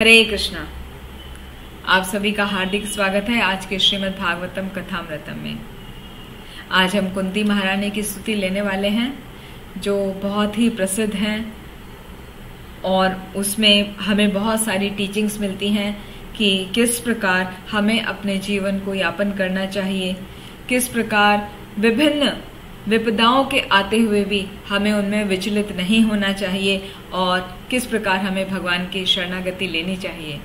हरे कृष्णा। आप सभी का हार्दिक स्वागत है आज के श्रीमद् भागवतम कथामृतम में। आज हम कुंती महारानी की स्तुति लेने वाले हैं जो बहुत ही प्रसिद्ध हैं और उसमें हमें बहुत सारी टीचिंग्स मिलती हैं कि किस प्रकार हमें अपने जीवन को यापन करना चाहिए, किस प्रकार विभिन्न विपदाओं के आते हुए भी हमें उनमें विचलित नहीं होना चाहिए और किस प्रकार हमें भगवान की शरणागति लेनी चाहिए।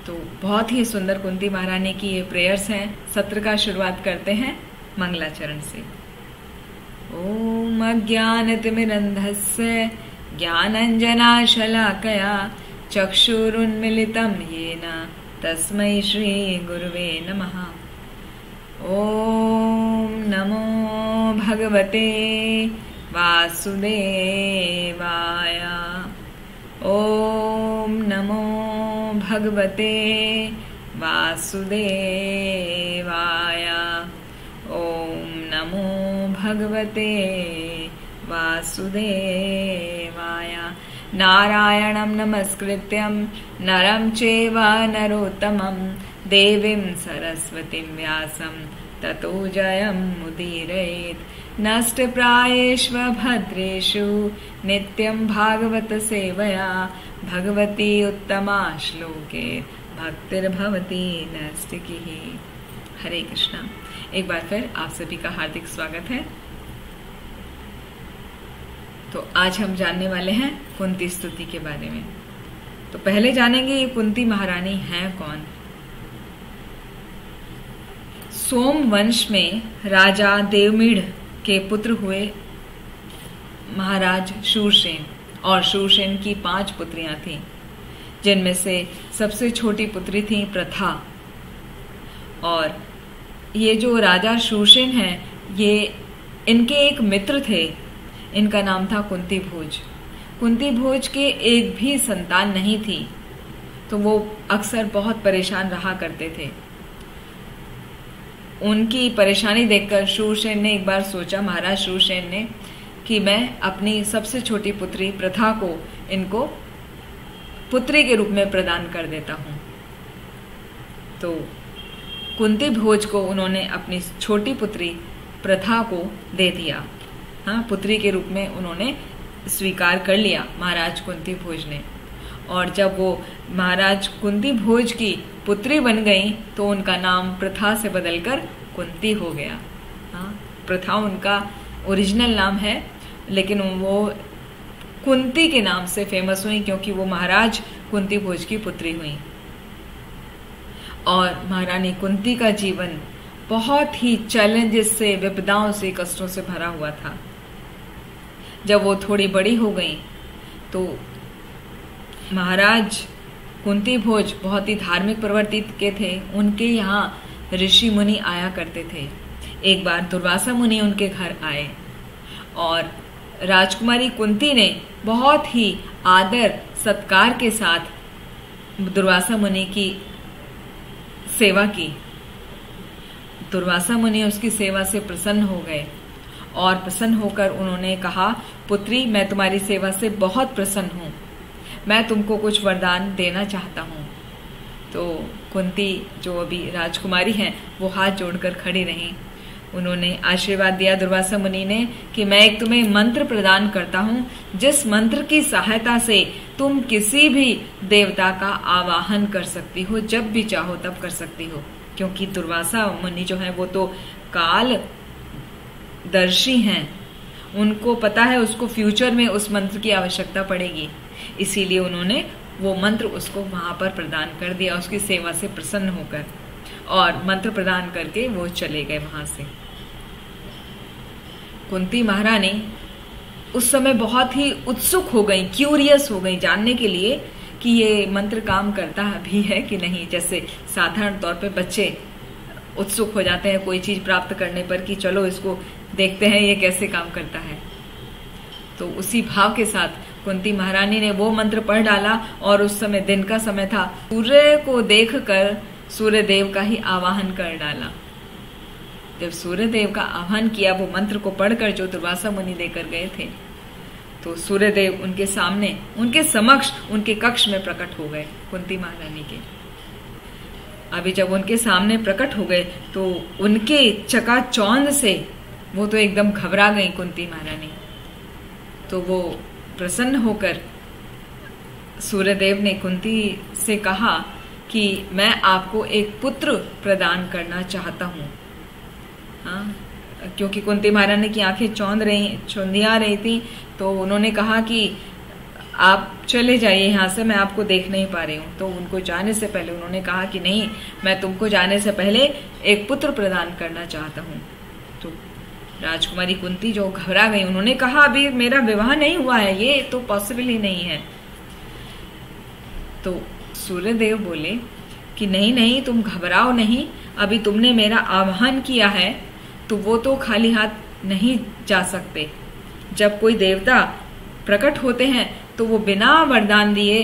तो बहुत ही सुंदर कुंती महारानी की ये प्रेयर्स हैं। सत्र का शुरुआत करते हैं मंगलाचरण से। ओम अज्ञानतिमिरन्धस्य ज्ञानञ्जनाशलाकया चक्षुरुन्मिलितं येन तस्मै श्री गुरुवे नमः। ओम नमो भगवते वासुदेवाय। ओम नमो भगवते वासुदेवाय। ओम नमो भगवते वासुदेवाय। नारायणं नमस्कृत्यं नरं चैव नरोत्तमं देवीं सरस्वतीं व्यासं ततो जयमुदीरयेत्। नष्टप्रायेष्व भद्रेषु नित्यं भागवत सेवया भगवती उत्तमा श्लोके भक्तिर्भवती नैष्टिकीः। हरे कृष्णा। एक बार फिर आप सभी का हार्दिक स्वागत है। तो आज हम जानने वाले हैं कुंती स्तुति के बारे में। तो पहले जानेंगे ये कुंती महारानी हैं कौन। सोम वंश में राजा देवमीढ़ के पुत्र हुए महाराज शूरसेन, और शूरसेन की 5 पुत्रियां थीं, जिनमें से सबसे छोटी पुत्री थी प्रथा। और ये जो राजा शूरसेन हैं, ये इनके एक मित्र थे, इनका नाम था कुंती भोज। कुंती भोज के एक भी संतान नहीं थी, तो वो अक्सर बहुत परेशान रहा करते थे। उनकी परेशानी देखकर शूरसेन ने एक बार सोचा, महाराज शूरसेन ने, कि मैं अपनी सबसे छोटी पुत्री प्रथा को इनको पुत्री के रूप में प्रदान कर देता हूं। तो कुंती भोज को उन्होंने अपनी छोटी पुत्री प्रथा को दे दिया। हाँ, पुत्री के रूप में उन्होंने स्वीकार कर लिया महाराज कुंती भोज ने। और जब वो महाराज कुंती भोज की पुत्री बन गई तो उनका नाम प्रथा से बदलकर कुंती हो गया। हाँ, प्रथा उनका ओरिजिनल नाम है, लेकिन वो कुंती के नाम से फेमस हुई क्योंकि वो महाराज कुंती भोज की पुत्री हुई। और महारानी कुंती का जीवन बहुत ही चैलेंजेस से, विपदाओं से, कष्टों से भरा हुआ था। जब वो थोड़ी बड़ी हो गई तो महाराज कुंती भोज बहुत ही धार्मिक प्रवृत्ति के थे। उनके यहाँ ऋषि मुनि आया करते थे। एक बार दुर्वासा मुनि उनके घर आए और राजकुमारी कुंती ने बहुत ही आदर सत्कार के साथ दुर्वासा मुनि की सेवा की। दुर्वासा मुनि उसकी सेवा से प्रसन्न हो गए और प्रसन्न होकर उन्होंने कहा, पुत्री, मैं तुम्हारी सेवा से बहुत प्रसन्न हूँ, मैं तुमको कुछ वरदान देना चाहता हूँ। तो कुंती जो अभी राजकुमारी हैं, वो हाथ जोड़कर खड़ी रहीं। उन्होंने आशीर्वाद दिया दुर्वासा मुनि ने कि मैं एक तुम्हें मंत्र प्रदान करता हूँ, जिस मंत्र की सहायता से तुम किसी भी देवता का आवाहन कर सकती हो, जब भी चाहो तब कर सकती हो। क्योंकि दुर्वासा मुनि जो है वो तो काल दर्शी हैं, उनको पता है उसको फ्यूचर में उस मंत्र की आवश्यकता पड़ेगी। इसीलिए उन्होंने वो मंत्र उसको वहां पर प्रदान कर दिया, उसकी सेवा से प्रसन्न होकर, और मंत्र प्रदान करके वो चले गए वहां से। कुंती महारानी उस समय बहुत ही उत्सुक हो गई, क्यूरियस हो गई जानने के लिए कि ये मंत्र काम करता भी है कि नहीं। जैसे साधारण तौर पे बच्चे उत्सुक हो जाते हैं कोई चीज प्राप्त करने पर कि चलो इसको देखते हैं ये कैसे काम करता है। तो उसी भाव के साथ कुंती महारानी ने वो मंत्र पढ़ डाला, और उस समय दिन का समय था। सूर्य को देखकर सूर्य देव का ही आवाहन कर डाला। जब सूर्य देव का आह्वान किया, वो मंत्र को पढ़कर जो दुर्वासा मुनि देकर गए थे, तो सूर्यदेव उनके सामने, उनके समक्ष, उनके कक्ष में प्रकट हो गए कुंती महारानी के। अभी जब उनके सामने प्रकट हो गए तो उनके चकाचौंध से वो तो एकदम घबरा गई कुंती महारानी। तो वो प्रसन्न होकर सूर्यदेव ने कुंती से कहा कि मैं आपको एक पुत्र प्रदान करना चाहता हूँ। हाँ, क्योंकि कुंती महारानी की आंखें चौंधिया रही थी, तो उन्होंने कहा कि आप चले जाइए यहाँ से, मैं आपको देख नहीं पा रही हूँ। तो उनको जाने से पहले उन्होंने कहा कि नहीं, मैं तुमको जाने से पहले एक पुत्र प्रदान करना चाहता हूँ। तो राजकुमारी कुंती जो घबरा गई, उन्होंने कहा अभी मेरा विवाह नहीं हुआ है, ये तो पॉसिबल ही नहीं है। तो सूर्यदेव बोले कि नहीं नहीं, तुम घबराओ नहीं, अभी तुमने मेरा आह्वान किया है तो वो तो खाली हाथ नहीं जा सकते। जब कोई देवता प्रकट होते हैं तो वो बिना वरदान दिए,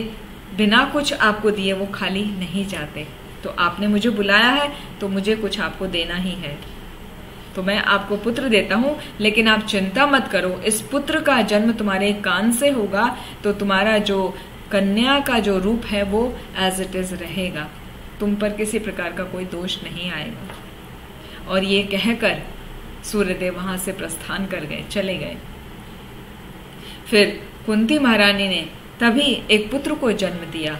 बिना कुछ आपको दिए वो खाली नहीं जाते। तो आपने मुझे बुलाया है तो मुझे कुछ आपको देना ही है। तो मैं आपको पुत्र देता हूँ, लेकिन आप चिंता मत करो, इस पुत्र का जन्म तुम्हारे कान से होगा तो तुम्हारा जो कन्या का जो रूप है वो एज इट इज रहेगा, तुम पर किसी प्रकार का कोई दोष नहीं आएगा। और ये कहकर सूर्यदेव वहां से प्रस्थान कर गए, चले गए। फिर कुंती महारानी ने तभी एक पुत्र को जन्म दिया।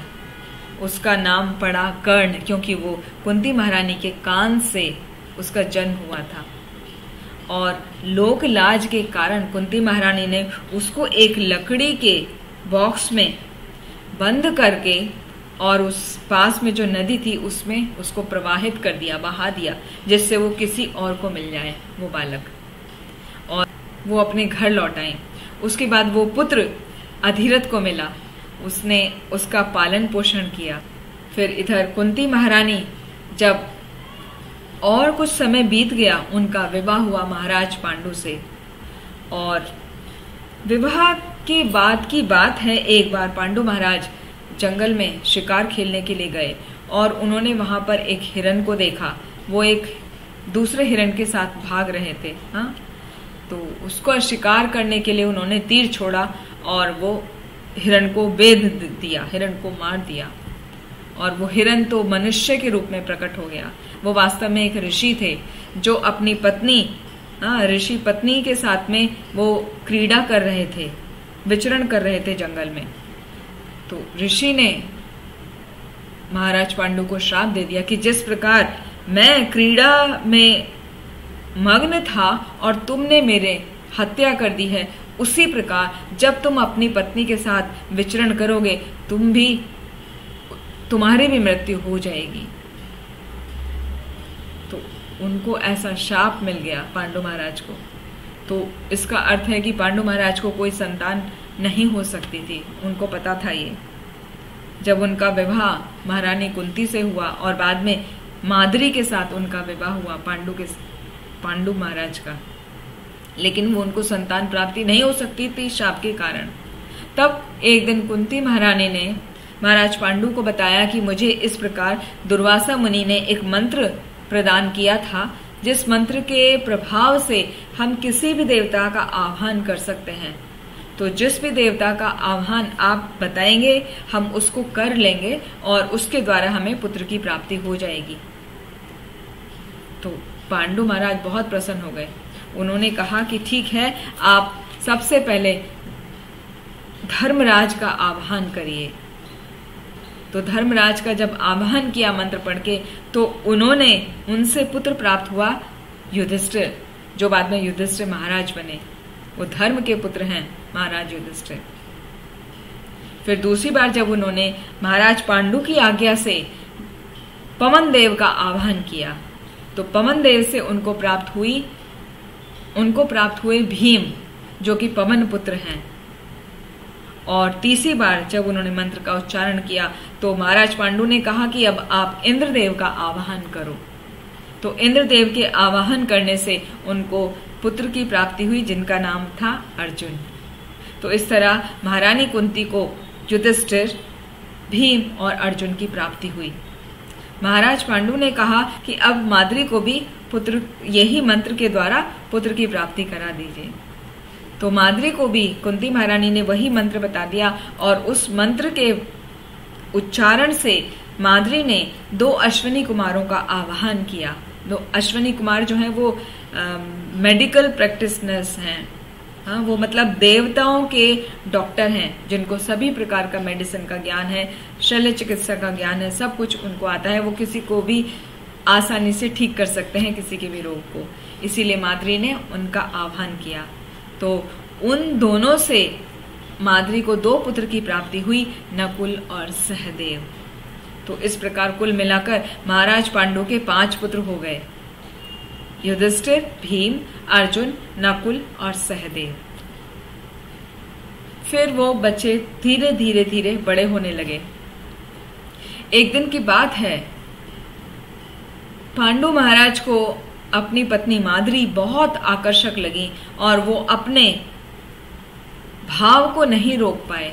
उसका नाम पड़ा कर्ण, क्योंकि वो कुंती महारानी के कान से उसका जन्म हुआ था। और लोक लाज के कारण कुंती महारानी ने उसको एक लकड़ी के बॉक्स में बंद करके और उस पास में जो नदी थी उसमें उसको प्रवाहित कर दिया, बहा दिया, जिससे वो किसी और को मिल जाए वो बालक, और वो अपने घर लौट आए। उसके बाद वो पुत्र अधिरथ को मिला, उसने उसका पालन पोषण किया। फिर इधर कुंती महारानी, जब और कुछ समय बीत गया, उनका विवाह हुआ महाराज पांडु से। और विवाह के बाद की बात है, एक बार पांडु महाराज जंगल में शिकार खेलने के लिए गए और उन्होंने वहां पर एक हिरण को देखा। वो एक दूसरे हिरण के साथ भाग रहे थे। हाँ, तो उसको शिकार करने के लिए उन्होंने तीर छोड़ा और वो हिरण को बेध दिया, हिरण को मार दिया। और वो हिरण तो मनुष्य के रूप में प्रकट हो गया। वो वास्तव में एक ऋषि थे जो अपनी पत्नी, ऋषि पत्नी के साथ में वो क्रीड़ा कर रहे थे, विचरण कर रहे थे जंगल में। तो ऋषि ने महाराज पांडु को श्राप दे दिया कि जिस प्रकार मैं क्रीड़ा में मग्न था और तुमने मेरे हत्या कर दी है, उसी प्रकार जब तुम अपनी पत्नी के साथ विचरण करोगे तुम्हारी भी मृत्यु हो जाएगी। तो उनको ऐसा शाप मिल गया पांडु महाराज को। तो इसका अर्थ है कि पांडु महाराज को कोई संतान नहीं हो सकती थी, उनको पता था ये। जब उनका विवाह महारानी कुंती से हुआ और बाद में माद्री के साथ उनका विवाह हुआ पांडु महाराज का, लेकिन वो उनको संतान प्राप्ति नहीं हो सकती थी शाप के कारण। तब एक दिन कुंती महारानी ने महाराज पांडु को बताया कि मुझे इस प्रकार दुर्वासा मुनि ने एक मंत्र प्रदान किया था, जिस मंत्र के प्रभाव से हम किसी भी देवता का आह्वान कर सकते हैं। तो जिस भी देवता का आह्वान आप बताएंगे हम उसको कर लेंगे और उसके द्वारा हमें पुत्र की प्राप्ति हो जाएगी। तो पांडु महाराज बहुत प्रसन्न हो गए। उन्होंने कहा कि ठीक है, आप सबसे पहले धर्मराज का आह्वान करिए। तो धर्मराज का जब आह्वान किया मंत्र पढ़ के, तो उन्होंने उनसे पुत्र प्राप्त हुआ युधिष्ठिर, जो बाद में युधिष्ठिर महाराज बने। वो धर्म के पुत्र हैं महाराज युधिष्ठिर। फिर दूसरी बार जब उन्होंने महाराज पांडु की आज्ञा से पवन देव का आह्वान किया, तो पवन देव से उनको प्राप्त हुए भीम, जो कि पवन पुत्र हैं। और तीसरी बार जब उन्होंने मंत्र का उच्चारण किया तो महाराज पांडु ने कहा कि अब आप इंद्रदेव का आवाहन करो। तो इंद्रदेव के आवाहन करने से उनको पुत्र की प्राप्ति हुई, जिनका नाम था अर्जुन। तो इस तरह महारानी कुंती को युधिष्ठिर, भीम और अर्जुन की प्राप्ति हुई। महाराज पांडु ने कहा कि अब माद्री को भी पुत्र, यही मंत्र के द्वारा पुत्र की प्राप्ति करा दीजिए। तो माद्री को भी कुंती महारानी ने वही मंत्र बता दिया और उस मंत्र के उच्चारण से माद्री ने 2 अश्विनी कुमारों का आवाहन किया। 2 अश्विनी कुमार जो हैं वो मेडिकल प्रैक्टिशनर्स हैं। हाँ, वो मतलब देवताओं के डॉक्टर हैं जिनको सभी प्रकार का मेडिसिन का ज्ञान है, शल्य चिकित्सा का ज्ञान है, सब कुछ उनको आता है। वो किसी को भी आसानी से ठीक कर सकते हैं, किसी के भी रोग को। इसीलिए माद्री ने उनका आह्वान किया। तो उन दोनों से माद्री को 2 पुत्र की प्राप्ति हुई, नकुल और सहदेव। तो इस प्रकार कुल मिलाकर महाराज पांडु के 5 पुत्र हो गए, युधिष्ठिर, भीम, अर्जुन, नकुल और सहदेव। फिर वो बच्चे धीरे धीरे धीरे बड़े होने लगे। एक दिन की बात है, पांडु महाराज को अपनी पत्नी माद्री बहुत आकर्षक लगी और वो अपने भाव को नहीं रोक पाए,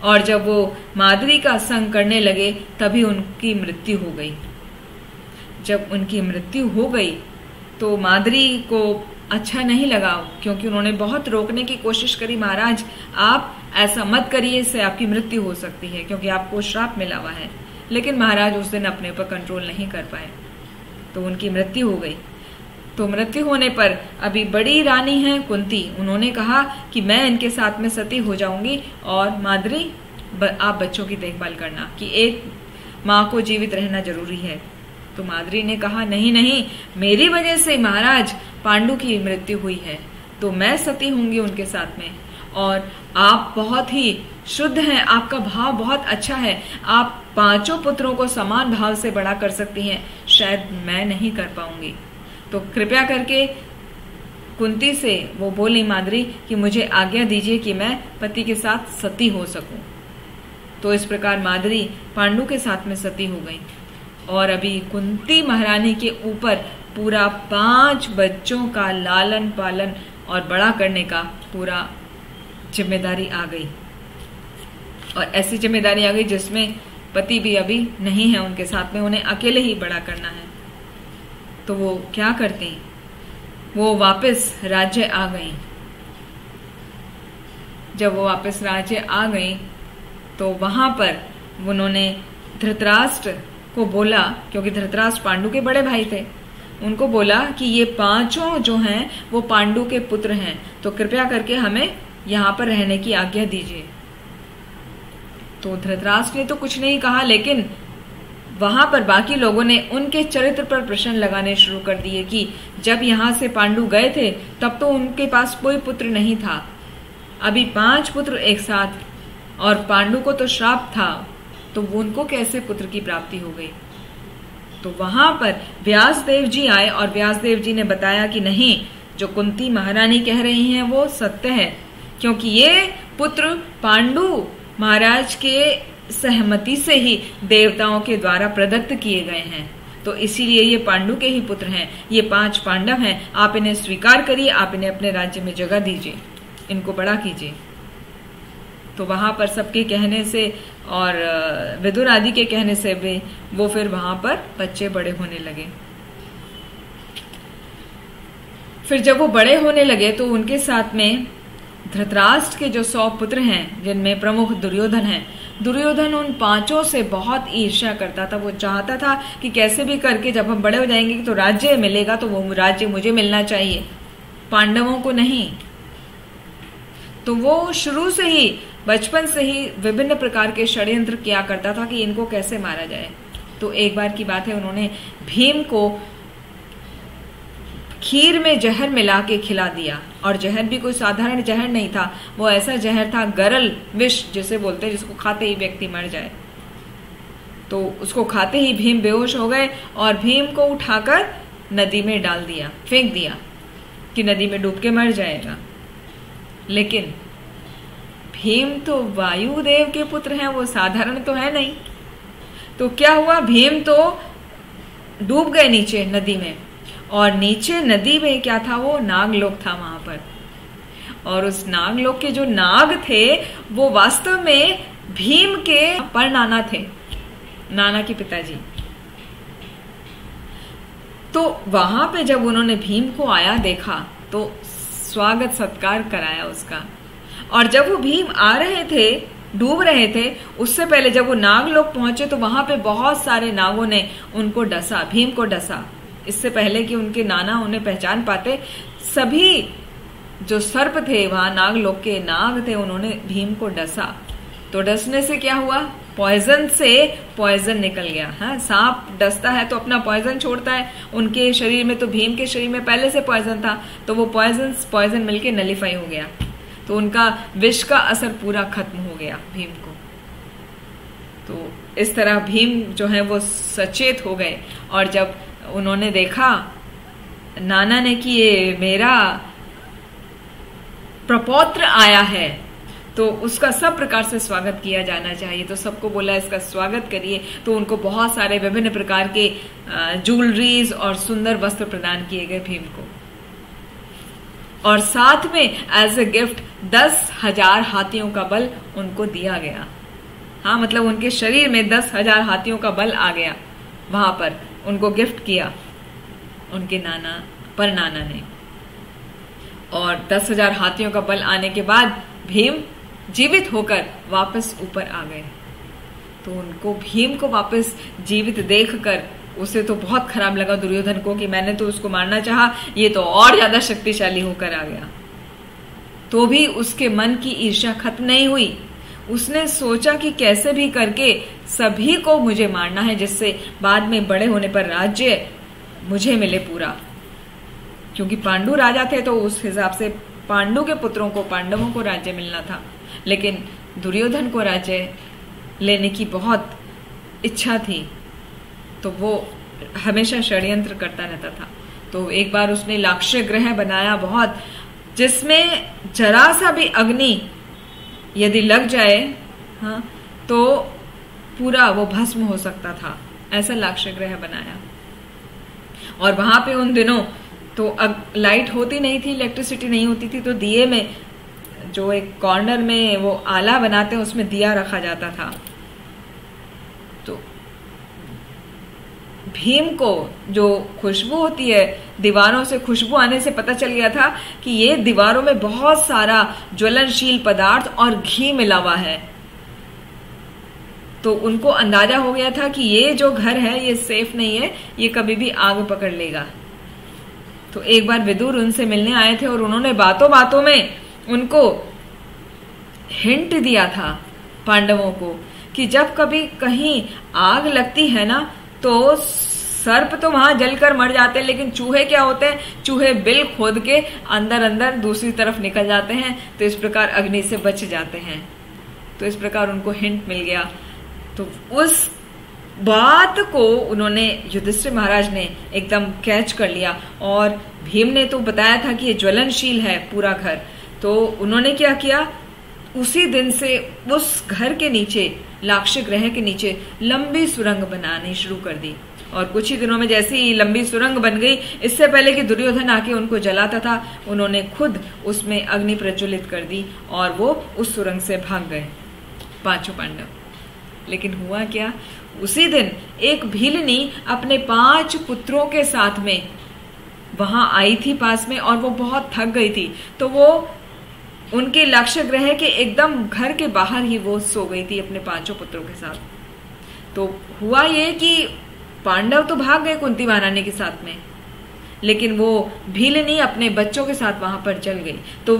और जब वो माद्री का संग करने लगे तभी उनकी मृत्यु हो गई। जब उनकी मृत्यु हो गई तो माद्री को अच्छा नहीं लगा, क्योंकि उन्होंने बहुत रोकने की कोशिश करी, महाराज आप ऐसा मत करिए, इससे आपकी मृत्यु हो सकती है, क्योंकि आपको श्राप मिला हुआ है। लेकिन महाराज उस दिन अपने पर कंट्रोल नहीं कर पाए, तो उनकी मृत्यु हो गई। तो मृत्यु होने पर अभी बड़ी रानी है कुंती, उन्होंने कहा कि मैं इनके साथ में सती हो जाऊंगी और माद्री आप बच्चों की देखभाल करना, कि एक माँ को जीवित रहना जरूरी है। तो माद्री ने कहा नहीं नहीं, मेरी वजह से महाराज पांडु की मृत्यु हुई है, तो मैं सती होंगी उनके साथ में, और आप बहुत ही शुद्ध हैं, आपका भाव बहुत अच्छा है, आप 5 पुत्रों को समान भाव से बड़ा कर सकती हैं, शायद मैं नहीं कर पाऊंगी। तो कृपया करके कुंती से वो बोली माद्री कि मुझे आज्ञा दीजिए कि मैं पति के साथ सती हो सकूं। तो इस प्रकार माद्री पांडु के साथ में सती हो गई, और अभी कुंती महारानी के ऊपर पूरा 5 बच्चों का लालन पालन और बड़ा करने का पूरा जिम्मेदारी आ गई। और ऐसी जिम्मेदारी आ गई जिसमें पति भी अभी नहीं है उनके साथ में, उन्हें अकेले ही बड़ा करना है। तो वो क्या करती, वो वापस राज्य आ गई। जब वो वापस राज्य आ गई तो वहां पर उन्होंने धृतराष्ट्र को बोला, क्योंकि धृतराष्ट्र पांडु के बड़े भाई थे, उनको बोला कि ये 5 जो हैं वो पांडु के पुत्र हैं, तो कृपया करके हमें यहाँ पर रहने की आज्ञा दीजिए। तो धृतराष्ट्र ने तो कुछ नहीं कहा, लेकिन वहां पर बाकी लोगों ने उनके चरित्र पर प्रश्न लगाने शुरू कर दिए कि जब यहाँ से पांडु गए थे तब तो उनके पास कोई पुत्र नहीं था, अभी 5 पुत्र एक साथ, और पांडु को तो श्राप था, तो उनको कैसे पुत्र की प्राप्ति हो गई। तो वहां पर व्यासदेव जी आए और व्यासदेव जी ने बताया कि नहीं, जो कुंती महारानी कह रही हैं वो सत्य है, क्योंकि ये पुत्र पांडु महाराज के सहमति से ही देवताओं के द्वारा प्रदत्त किए गए हैं, तो इसीलिए ये पांडु के ही पुत्र हैं, ये 5 पांडव हैं, आप इन्हें स्वीकार करिए, आप इन्हें अपने राज्य में जगह दीजिए, इनको बड़ा कीजिए। तो वहां पर सबके कहने से और विदुर आदि के कहने से भी वो फिर वहां पर बच्चे बड़े होने लगे। फिर जब वो बड़े होने लगे तो उनके साथ में धृतराष्ट्र के जो 100 पुत्र हैं, जिनमें प्रमुख दुर्योधन है, दुर्योधन उन 5 से बहुत ईर्ष्या करता था। वो चाहता था कि कैसे भी करके जब हम बड़े हो जाएंगे तो राज्य मिलेगा, तो वो राज्य मुझे मिलना चाहिए, पांडवों को नहीं। तो वो शुरू से ही, बचपन से ही विभिन्न प्रकार के षड्यंत्र किया करता था कि इनको कैसे मारा जाए। तो एक बार की बात है, उन्होंने भीम को खीर में जहर मिला के खिला दिया, और जहर भी कोई साधारण जहर नहीं था, वो ऐसा जहर था गरल विष जिसे बोलते हैं, जिसको खाते ही व्यक्ति मर जाए। तो उसको खाते ही भीम बेहोश हो गए और भीम को उठाकर नदी में डाल दिया, फेंक दिया कि नदी में डूब के मर जाएगा। लेकिन भीम तो वायुदेव के पुत्र हैं, वो साधारण तो है नहीं। तो क्या हुआ, भीम तो डूब गए नीचे नदी में, और नीचे नदी में क्या था, वो नागलोक था वहां पर, और उस नागलोक के जो नाग थे वो वास्तव में भीम के परनाना थे, नाना के पिताजी। तो वहां पे जब उन्होंने भीम को आया देखा तो स्वागत सत्कार कराया उसका। और जब वो भीम आ रहे थे, डूब रहे थे, उससे पहले जब वो नाग लोग पहुंचे तो वहां पे बहुत सारे नागों ने उनको डसा, भीम को डसा। इससे पहले कि उनके नाना उन्हें पहचान पाते, सभी जो सर्प थे वहां नाग लोग के नाग थे, उन्होंने भीम को डसा। तो डसने से क्या हुआ? पॉइजन से पॉइजन निकल गया। हाँ, सांप डसता है तो अपना पॉइजन छोड़ता है। उनके शरीर में तो, भीम के शरीर में पहले से पॉइजन था, तो वो पॉइजन मिलके नलीफाई हो गया, तो उनका विष का असर पूरा खत्म हो गया भीम को। तो इस तरह भीम जो है वो सचेत हो गए। और जब उन्होंने देखा नाना ने कि ये मेरा प्रपौत्र आया है, तो उसका सब प्रकार से स्वागत किया जाना चाहिए। तो सबको बोला इसका स्वागत करिए। तो उनको बहुत सारे विभिन्न प्रकार के ज्वेलरीज और सुंदर वस्त्र प्रदान किए गए भीम को। और साथ में एज ए गिफ्ट 10,000 हाथियों का बल उनको दिया गया। हाँ, मतलब उनके शरीर में 10,000 हाथियों का बल आ गया। वहां पर उनको गिफ्ट किया उनके नाना ने। और 10,000 हाथियों का बल आने के बाद भीम जीवित होकर वापस ऊपर आ गए। तो उनको, भीम को वापस जीवित देखकर उसे तो बहुत खराब लगा दुर्योधन को कि मैंने तो उसको मारना चाहा, ये तो और ज्यादा शक्तिशाली होकर आ गया। तो भी उसके मन की ईर्ष्या खत्म नहीं हुई। उसने सोचा कि कैसे भी करके सभी को मुझे मारना है, जिससे बाद में बड़े होने पर राज्य मुझे मिले पूरा। क्योंकि पांडु राजा थे तो उस हिसाब से पांडु के पुत्रों को, पांडवों को राज्य मिलना था। लेकिन दुर्योधन को राज्य लेने की बहुत इच्छा थी, तो वो हमेशा षड्यंत्र करता रहता था। तो एक बार उसने लाक्षय ग्रह बनाया बहुत, जिसमें जरा सा भी अग्नि यदि लग जाए, हाँ, तो पूरा वो भस्म हो सकता था। ऐसा लाक्षय ग्रह बनाया। और वहां पे उन दिनों तो लाइट होती नहीं थी, इलेक्ट्रिसिटी नहीं होती थी, तो दिए में जो एक कॉर्नर में वो आला बनाते हैं उसमें दिया रखा जाता था। तो भीम को जो खुशबू होती है, दीवारों से खुशबू आने से पता चल गया था कि ये दीवारों में बहुत सारा ज्वलनशील पदार्थ और घी मिला हुआ है। तो उनको अंदाजा हो गया था कि ये जो घर है ये सेफ नहीं है, ये कभी भी आग पकड़ लेगा। तो एक बार विदुर उनसे मिलने आए थे और उन्होंने बातों बातों में उनको हिंट दिया था पांडवों को कि जब कभी कहीं आग लगती है ना, तो सर्प तो वहां जलकर मर जाते हैं, लेकिन चूहे क्या होते हैं, चूहे बिल खोद के अंदर अंदर दूसरी तरफ निकल जाते हैं, तो इस प्रकार अग्नि से बच जाते हैं। तो इस प्रकार उनको हिंट मिल गया। तो उस बात को उन्होंने, युधिष्ठिर महाराज ने एकदम कैच कर लिया। और भीम ने तो बताया था कि ये ज्वलनशील है पूरा घर, तो उन्होंने क्या किया, उसी दिन से उस घर के नीचे, लाक्षय ग्रह के नीचे लंबी सुरंग बनानी शुरू कर दी। और कुछ ही दिनों में जैसी ही लंबी सुरंग बन गई, इससे पहले कि दुर्योधन आके उनको जलाता था, उन्होंने खुद उसमें अग्नि प्रज्वलित कर दी और वो उस सुरंग से भाग गए पांचों पांडव। लेकिन हुआ क्या, उसी दिन एक भीलनी अपने 5 पुत्रों के साथ में वहां आई थी पास में, और वो बहुत थक गई थी। तो वो उनके लाक्षय ग्रह के एकदम घर के बाहर ही वो सो गई थी अपने 5 पुत्रों के साथ। तो हुआ ये कि पांडव तो भाग गए कुंती महारानी के साथ में, लेकिन वो भीलनी अपने बच्चों के साथ वहां पर जल गई। तो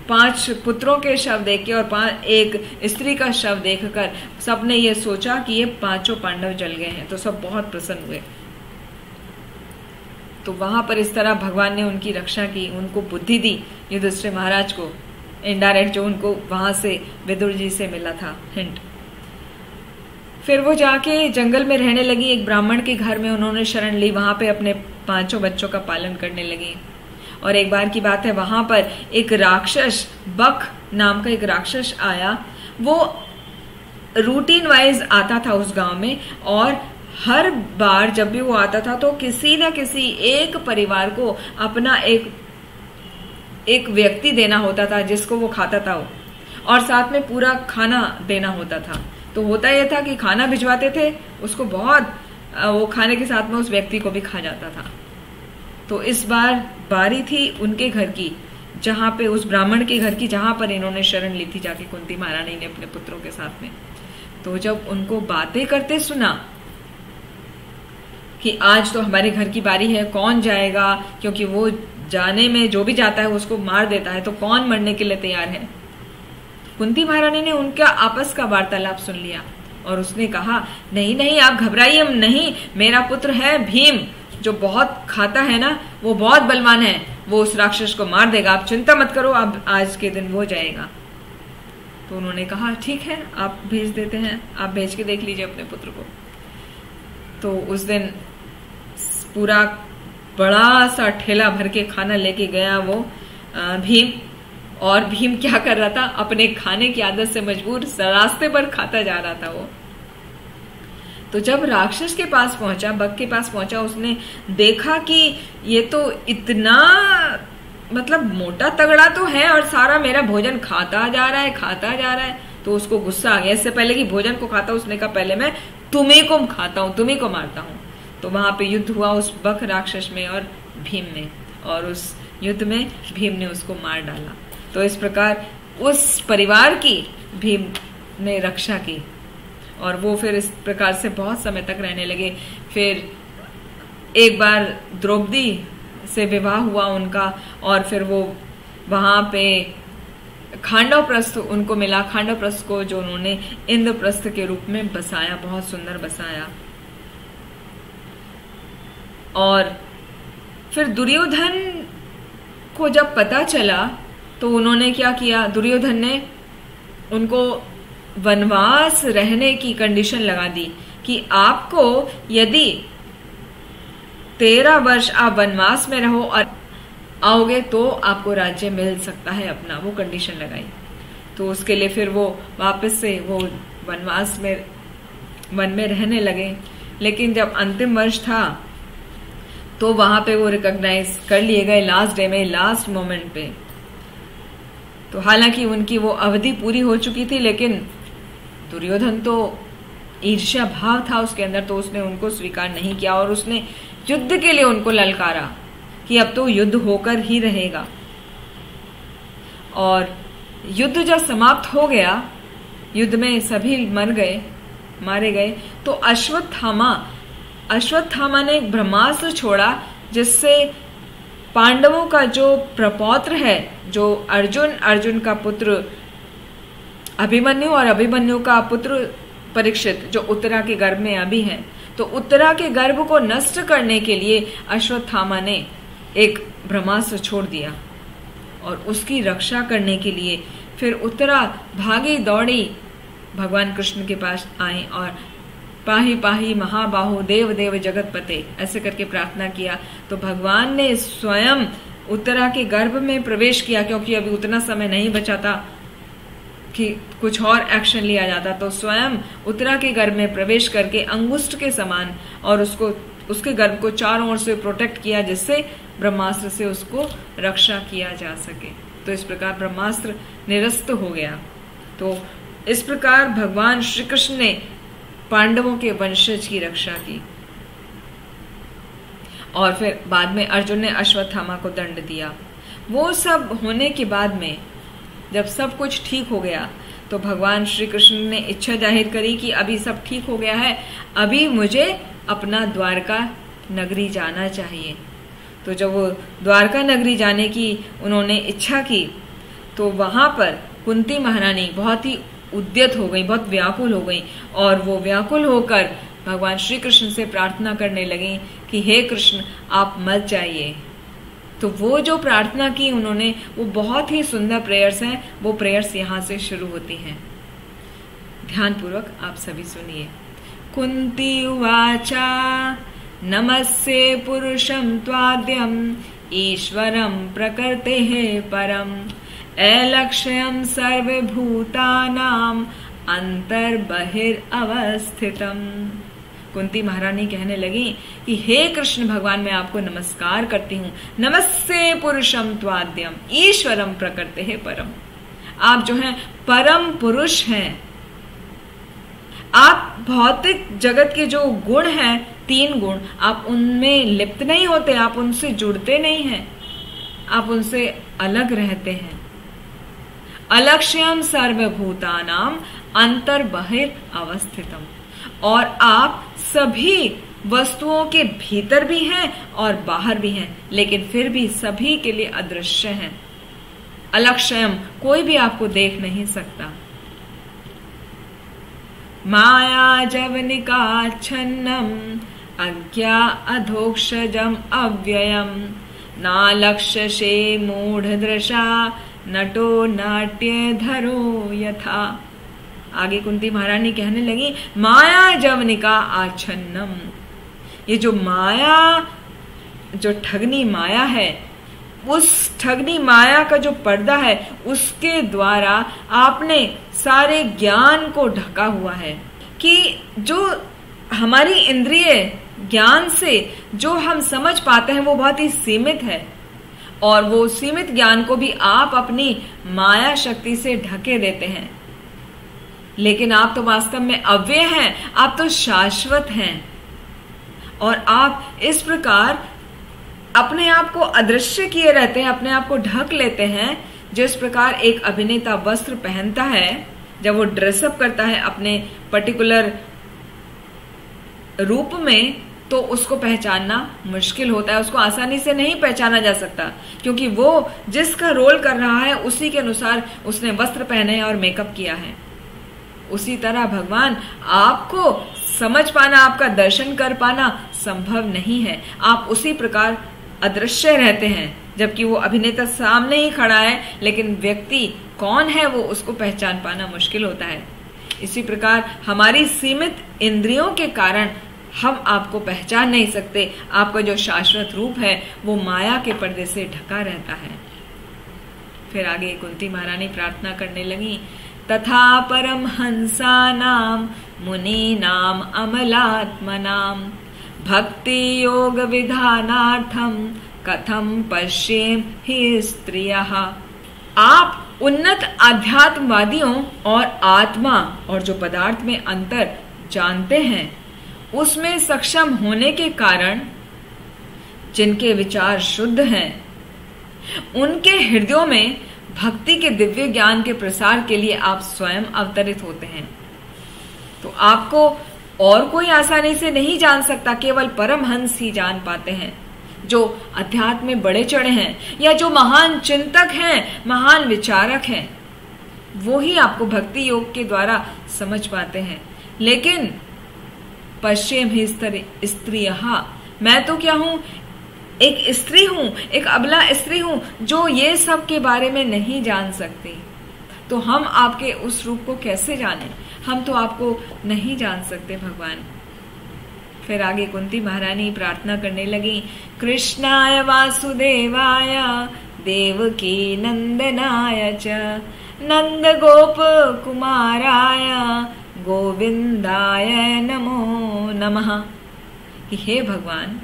5 पुत्रों के शव देख के और एक स्त्री का शव देखकर सबने ये सोचा कि ये 5 पांडव जल गए हैं। तो सब बहुत प्रसन्न हुए। तो वहां पर इस तरह भगवान ने उनकी रक्षा की, उनको बुद्धि दी युधिष्ठिर महाराज को, इनडायरेक्ट, जो उनको वहां से विदुर जी से मिला था हिंट। फिर वो जाके जंगल में रहने लगी। एक ब्राह्मण के घर में उन्होंने शरण ली, वहां पे अपने 5 बच्चों का पालन करने लगी। और एक बार की बात है, वहां पर एक राक्षस, बक नाम का एक राक्षस आया। वो रूटीन वाइज आता था उस गांव में, और हर बार जब भी वो आता था तो किसी न किसी एक परिवार को अपना एक व्यक्ति देना होता था जिसको वो खाता था, और साथ में पूरा खाना देना होता था। तो होता यह था कि खाना भिजवाते थे उसको, बहुत वो खाने के साथ में उस व्यक्ति को भी खा जाता था। तो इस बार बारी थी उनके घर की, जहां पे उस ब्राह्मण के घर की जहां पर इन्होंने शरण ली थी जाके कुंती महारानी ने अपने पुत्रों के साथ में। तो जब उनको बातें करते सुना कि आज तो हमारे घर की बारी है, कौन जाएगा, क्योंकि वो जाने में जो भी जाता है उसको मार देता है, तो कौन मरने के लिए तैयार है। कुंती महारानी ने उनका आपस का वार्तालाप सुन लिया और उसने कहा, नहीं नहीं आप घबराइए नहीं, मेरा पुत्र है भीम जो बहुत खाता है ना, वो बहुत बलवान है, वो उस राक्षस को मार देगा, आप चिंता मत करो, अब आज के दिन वो जाएगा। तो उन्होंने कहा ठीक है, आप भेज देते हैं, आप भेज के देख लीजिए अपने पुत्र को। तो उस दिन पूरा बड़ा सा ठेला भर के खाना लेके गया वो भीम। और भीम क्या कर रहा था, अपने खाने की आदत से मजबूर रास्ते पर खाता जा रहा था वो। तो जब राक्षस के पास पहुंचा, बग के पास पहुंचा, उसने देखा कि ये तो इतना मतलब मोटा तगड़ा तो है और सारा मेरा भोजन खाता जा रहा है। तो उसको गुस्सा आ गया। इससे पहले कि भोजन को खाता, उसने कहा पहले मैं तुम्ही को खाता हूं, तुम्ही को मारता हूं। तो वहां पे युद्ध हुआ उस बग राक्षस में और भीम में, और उस युद्ध में भीम ने उसको मार डाला। तो इस प्रकार उस परिवार की भीम ने रक्षा की और वो फिर इस प्रकार से बहुत समय तक रहने लगे। फिर एक बार द्रौपदी से विवाह हुआ उनका और फिर वो वहां पे खांडवप्रस्थ उनको मिला। खांडवप्रस्थ को जो उन्होंने इंद्रप्रस्थ के रूप में बसाया, बहुत सुंदर बसाया। और फिर दुर्योधन को जब पता चला तो उन्होंने क्या किया, दुर्योधन ने उनको वनवास रहने की कंडीशन लगा दी कि आपको यदि 13 वर्ष आप वनवास में रहो और आओगे तो आपको राज्य मिल सकता है अपना, वो कंडीशन लगाई। तो उसके लिए फिर वो वापस से वो वनवास में वन में रहने लगे। लेकिन जब अंतिम वर्ष था तो वहां पे वो रिकॉग्नाइज कर लिए गए लास्ट डे में, लास्ट मोमेंट पे। तो हालांकि उनकी वो अवधि पूरी हो चुकी थी, लेकिन दुर्योधन तो ईर्ष्या भाव था उसके अंदर, तो उसने उनको स्वीकार नहीं किया और उसने युद्ध के लिए उनको ललकारा कि अब तो युद्ध होकर ही रहेगा। और युद्ध जब समाप्त हो गया, युद्ध में सभी मारे गए, तो अश्वत्थामा ने एक ब्रह्मास्त्र छोड़ा जिससे पांडवों का जो प्रपौत्र है, जो अर्जुन का पुत्र अभिमन्यु और अभिमन्यु का पुत्र परीक्षित, जो उत्तरा के गर्भ में अभी है, तो उत्तरा के गर्भ को नष्ट करने के लिए अश्वत्थामा ने एक ब्रह्मास्त्र छोड़ दिया। और उसकी रक्षा करने के लिए फिर उत्तरा भागी दौड़ी भगवान कृष्ण के पास आई और पाही पाही महाबाहु देव देव जगतपते ऐसे करके प्रार्थना किया। तो भगवान ने स्वयं उत्तरा के गर्भ में प्रवेश किया, क्योंकि अभी उतना समय नहीं बचा था कि कुछ और एक्शन लिया जाता। तो स्वयं उत्तरा के गर्भ में प्रवेश करके अंगुष्ठ के समान और उसके गर्भ को चारों ओर से प्रोटेक्ट किया, जिससे ब्रह्मास्त्र से उसको रक्षा किया जा सके। तो इस प्रकार ब्रह्मास्त्र निरस्त हो गया। तो इस प्रकार भगवान श्री कृष्ण ने पांडवों के वंशज की रक्षा की। और फिर बाद में अर्जुन ने अश्वत्थामा को दंड दिया। वो सब होने के बाद में जब सब कुछ ठीक हो गया तो भगवान श्री कृष्ण ने इच्छा जाहिर करी कि अभी सब ठीक हो गया है, अभी मुझे अपना द्वारका नगरी जाना चाहिए। तो जब वो द्वारका नगरी जाने की उन्होंने इच्छा की तो वहां पर कुंती महारानी बहुत ही उद्यत हो गई, बहुत व्याकुल हो गई और वो व्याकुल होकर भगवान श्री कृष्ण से प्रार्थना करने लगी कि हे कृष्ण आप मत जाइए। तो वो जो प्रार्थना की उन्होंने, वो बहुत ही सुंदर प्रेयर्स हैं। वो प्रेयर्स यहाँ से शुरू होती हैं। ध्यानपूर्वक आप सभी सुनिए। कुंती उवाचा नमस्ते पुरुषं त्वाद्यं ईश्वरं प्रकृतेः परम् अलक्ष्यं सर्वभूतानां अंतर्बहिर्अवस्थितम्। कुंती महारानी कहने लगी कि हे कृष्ण भगवान, मैं आपको नमस्कार करती हूँ। नमस्ते पुरुषम त्वाद्यम ईश्वरम प्रकृतेः परम। आप जो हैं परम पुरुष हैं। आप भौतिक जगत के जो गुण हैं, 3 गुण, आप उनमें लिप्त नहीं होते, आप उनसे जुड़ते नहीं हैं। आप उनसे अलग रहते हैं। अलक्ष्यम सर्वभूतानाम अंतर्बहिर अवस्थितम, और आप सभी वस्तुओं के भीतर भी हैं और बाहर भी हैं, लेकिन फिर भी सभी के लिए अदृश्य हैं। अलक्ष्यम, कोई भी आपको देख नहीं सकता। माया जवनिकाच्छन्नम अज्ञा अधोक्षजम अव्ययम नालक्ष्यसे मूढ़दृशा नटो नाट्यधरो यथा। आगे कुंती महारानी कहने लगी, माया जवनिका आच्छन्नम, ये जो माया, जो ठगनी माया है, उस ठगनी माया का जो पर्दा है, उसके द्वारा आपने सारे ज्ञान को ढका हुआ है। कि जो हमारी इंद्रिय ज्ञान से जो हम समझ पाते हैं वो बहुत ही सीमित है, और वो सीमित ज्ञान को भी आप अपनी माया शक्ति से ढके देते हैं। लेकिन आप तो वास्तव में अव्यय हैं, आप तो शाश्वत हैं, और आप इस प्रकार अपने आप को अदृश्य किए रहते हैं, अपने आप को ढक लेते हैं। जिस प्रकार एक अभिनेता वस्त्र पहनता है, जब वो ड्रेसअप करता है अपने पर्टिकुलर रूप में, तो उसको पहचानना मुश्किल होता है, उसको आसानी से नहीं पहचाना जा सकता, क्योंकि वो जिसका रोल कर रहा है उसी के अनुसार उसने वस्त्र पहने हैं और मेकअप किया है। उसी तरह भगवान, आपको समझ पाना, आपका दर्शन कर पाना संभव नहीं है। आप उसी प्रकार अदृश्य रहते हैं, जबकि वो अभिनेता सामने ही खड़ा है, लेकिन व्यक्ति कौन है वो उसको पहचान पाना मुश्किल होता है। इसी प्रकार हमारी सीमित इंद्रियों के कारण हम आपको पहचान नहीं सकते। आपका जो शाश्वत रूप है वो माया के पर्दे से ढका रहता है। फिर आगे कुंती महारानी प्रार्थना करने लगी, तथा परम हंसानाम मुनीनाम अमलात्मनाम भक्ति योग विधानार्थम कथम पश्येम ही स्त्रियः। आप उन्नत आध्यात्मवादियों और आत्मा और जो पदार्थ में अंतर जानते हैं, उसमें सक्षम होने के कारण जिनके विचार शुद्ध हैं, उनके हृदयों में भक्ति के दिव्य ज्ञान के प्रसार के लिए आप स्वयं अवतरित होते हैं। तो आपको और कोई आसानी से नहीं जान सकता, केवल परमहंस ही जान पाते हैं, जो अध्यात्म में बड़े चढ़े हैं या जो महान चिंतक हैं, महान विचारक हैं, वो ही आपको भक्ति योग के द्वारा समझ पाते हैं। लेकिन पश्चिम ही स्त्रियः, मैं तो क्या हूं, एक स्त्री हूं, एक अबला स्त्री हूं, जो ये सब के बारे में नहीं जान सकती। तो हम आपके उस रूप को कैसे जाने? हम तो आपको नहीं जान सकते भगवान। फिर आगे कुंती महारानी प्रार्थना करने लगी, कृष्णाय वासुदेवाय देवकी नंदनाय च नंद गोप कुमाराय गोविंदाय नमो नमः। कि हे भगवान,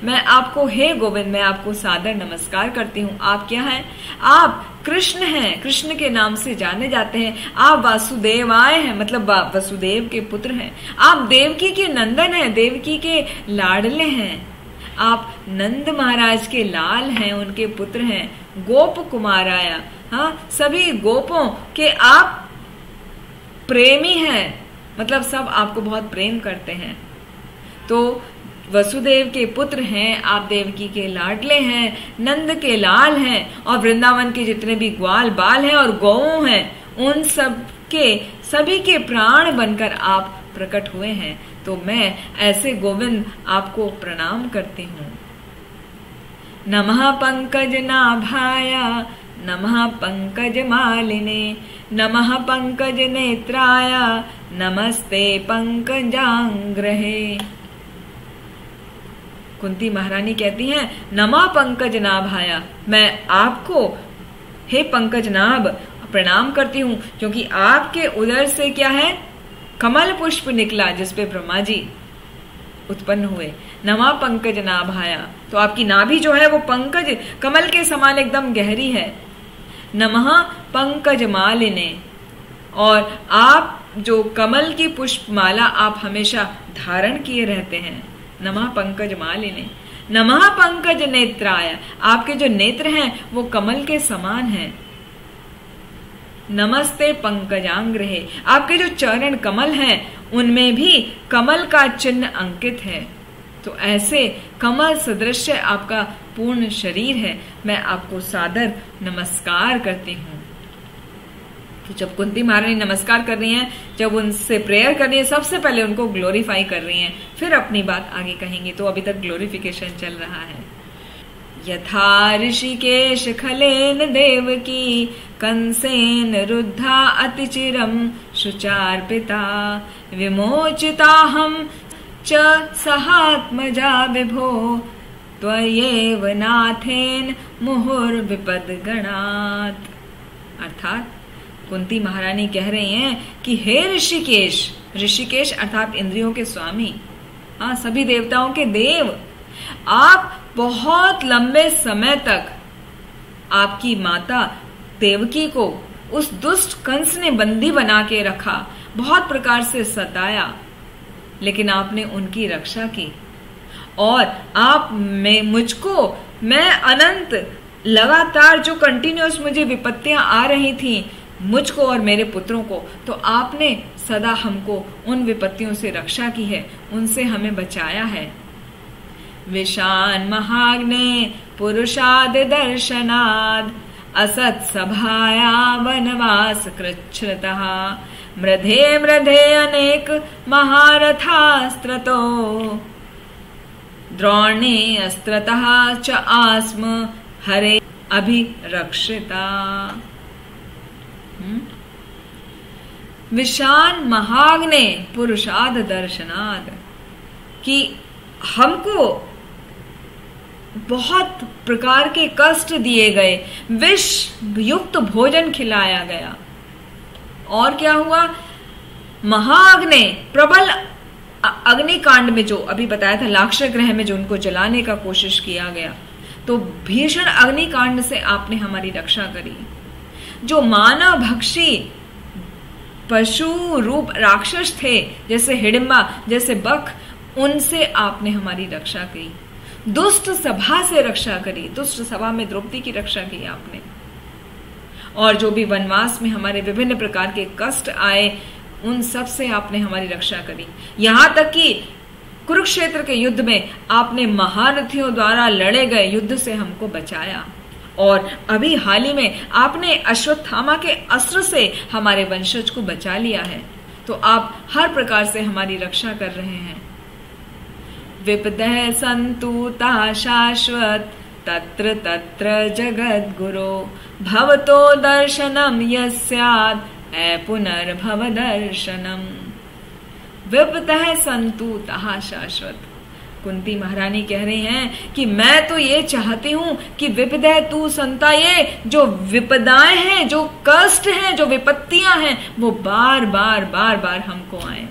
मैं आपको, हे गोविंद, मैं आपको सादर नमस्कार करती हूँ। आप क्या हैं? आप कृष्ण हैं, कृष्ण के नाम से जाने जाते हैं। आप वासुदेव आए हैं, मतलब वसुदेव के पुत्र हैं। आप देवकी के नंदन हैं, देवकी के लाडले हैं। आप नंद महाराज के लाल हैं, उनके पुत्र हैं। गोप कुमार आया, हाँ, सभी गोपों के आप प्रेमी हैं, मतलब सब आपको बहुत प्रेम करते हैं। तो वसुदेव के पुत्र हैं, आप देवकी के लाडले हैं, नंद के लाल हैं, और वृंदावन के जितने भी ग्वाल बाल हैं और गौ हैं, उन सब के सभी के प्राण बनकर आप प्रकट हुए हैं। तो मैं ऐसे गोविंद आपको प्रणाम करती हूँ। नमः पंकज नाभाय नमः पंकज मालिने नमः पंकज नेत्राय नमस्ते पंकजांग्रहे। कुंती महारानी कहती हैं, नमा पंकज नाभाया, मैं आपको हे पंकज नाभ प्रणाम करती हूँ, क्योंकि आपके उदर से क्या है, कमल पुष्प निकला जिसपे ब्रह्मा जी उत्पन्न हुए। नमा पंकज नाभाया, तो आपकी नाभि जो है वो पंकज कमल के समान एकदम गहरी है। नमः पंकज मालिने, और आप जो कमल की पुष्प माला आप हमेशा धारण किए रहते हैं। नमः पंकज मालिने नमः पंकज नेत्राय, आपके जो नेत्र हैं वो कमल के समान हैं। नमस्ते पंकजांग्रहे, आपके जो चरण कमल हैं उनमें भी कमल का चिन्ह अंकित है। तो ऐसे कमल सदृश आपका पूर्ण शरीर है। मैं आपको सादर नमस्कार करती हूँ। तो जब कुंती महारानी नमस्कार कर रही हैं, जब उनसे प्रेयर कर रही है, सबसे पहले उनको ग्लोरीफाई कर रही हैं, फिर अपनी बात आगे कहेंगी। तो अभी तक ग्लोरिफिकेशन चल रहा है। यथा ऋषिकेश खलेन देवकी कंसेन रुद्धा अतिचिरम शुचार्पिता विमोचिताहं च सहात्मजा विभो त्वयेव नाथेन मुहुर्विपद्गणात्। अर्थात कुंती महारानी कह रही हैं कि हे ऋषिकेश, ऋषिकेश अर्थात इंद्रियों के स्वामी, हाँ सभी देवताओं के देव, आप बहुत लंबे समय तक आपकी माता देवकी को उस दुष्ट कंस ने बंदी बना के रखा, बहुत प्रकार से सताया, लेकिन आपने उनकी रक्षा की। और आप मुझको, मैं अनंत लगातार जो कंटिन्यूअस मुझे विपत्तियां आ रही थी, मुझको और मेरे पुत्रों को, तो आपने सदा हमको उन विपत्तियों से रक्षा की है, उनसे हमें बचाया है। विशान महाग्ने पुरुषाद दर्शनाद असत सभाया वनवास कृच्छ्रतः मृधे मृधे अनेक महारथास्त्रतो द्रोणे अस्त्रतः च आस्म हरे अभिरक्षिता। विशान महाग्ने पुरुषाद दर्शनाद, कि हमको बहुत प्रकार के कष्ट दिए गए, विष युक्त भोजन खिलाया गया, और क्या हुआ, महाअग्नि, प्रबल अग्निकांड में जो अभी बताया था, लाक्षर ग्रह में जो उनको जलाने का कोशिश किया गया, तो भीषण अग्निकांड से आपने हमारी रक्षा करी। जो मानव भक्षी पशु रूप राक्षस थे, जैसे हिडिंबा, जैसे बक, उनसे आपने हमारी रक्षा की। दुष्ट सभा से रक्षा करी, दुष्ट सभा में द्रौपदी की रक्षा की आपने। और जो भी वनवास में हमारे विभिन्न प्रकार के कष्ट आए, उन सब से आपने हमारी रक्षा करी। यहां तक कि कुरुक्षेत्र के युद्ध में आपने महारथियों द्वारा लड़े गए युद्ध से हमको बचाया। और अभी हाल ही में आपने अश्वत्थामा के अस्त्र से हमारे वंशज को बचा लिया है। तो आप हर प्रकार से हमारी रक्षा कर रहे हैं। विपदः सन्तुता शाश्वत तत्र तत्र जगद्गुरो भवतो दर्शनम यस्यात् पुनर्भव दर्शनम। विपदः सन्तुता शाश्वत, कुंती महारानी कह रही हैं कि मैं तो ये चाहती हूं कि विपदः तू संता, ये जो विपदाएं हैं, जो कष्ट हैं, जो विपत्तियां हैं, वो बार बार बार बार हमको आए।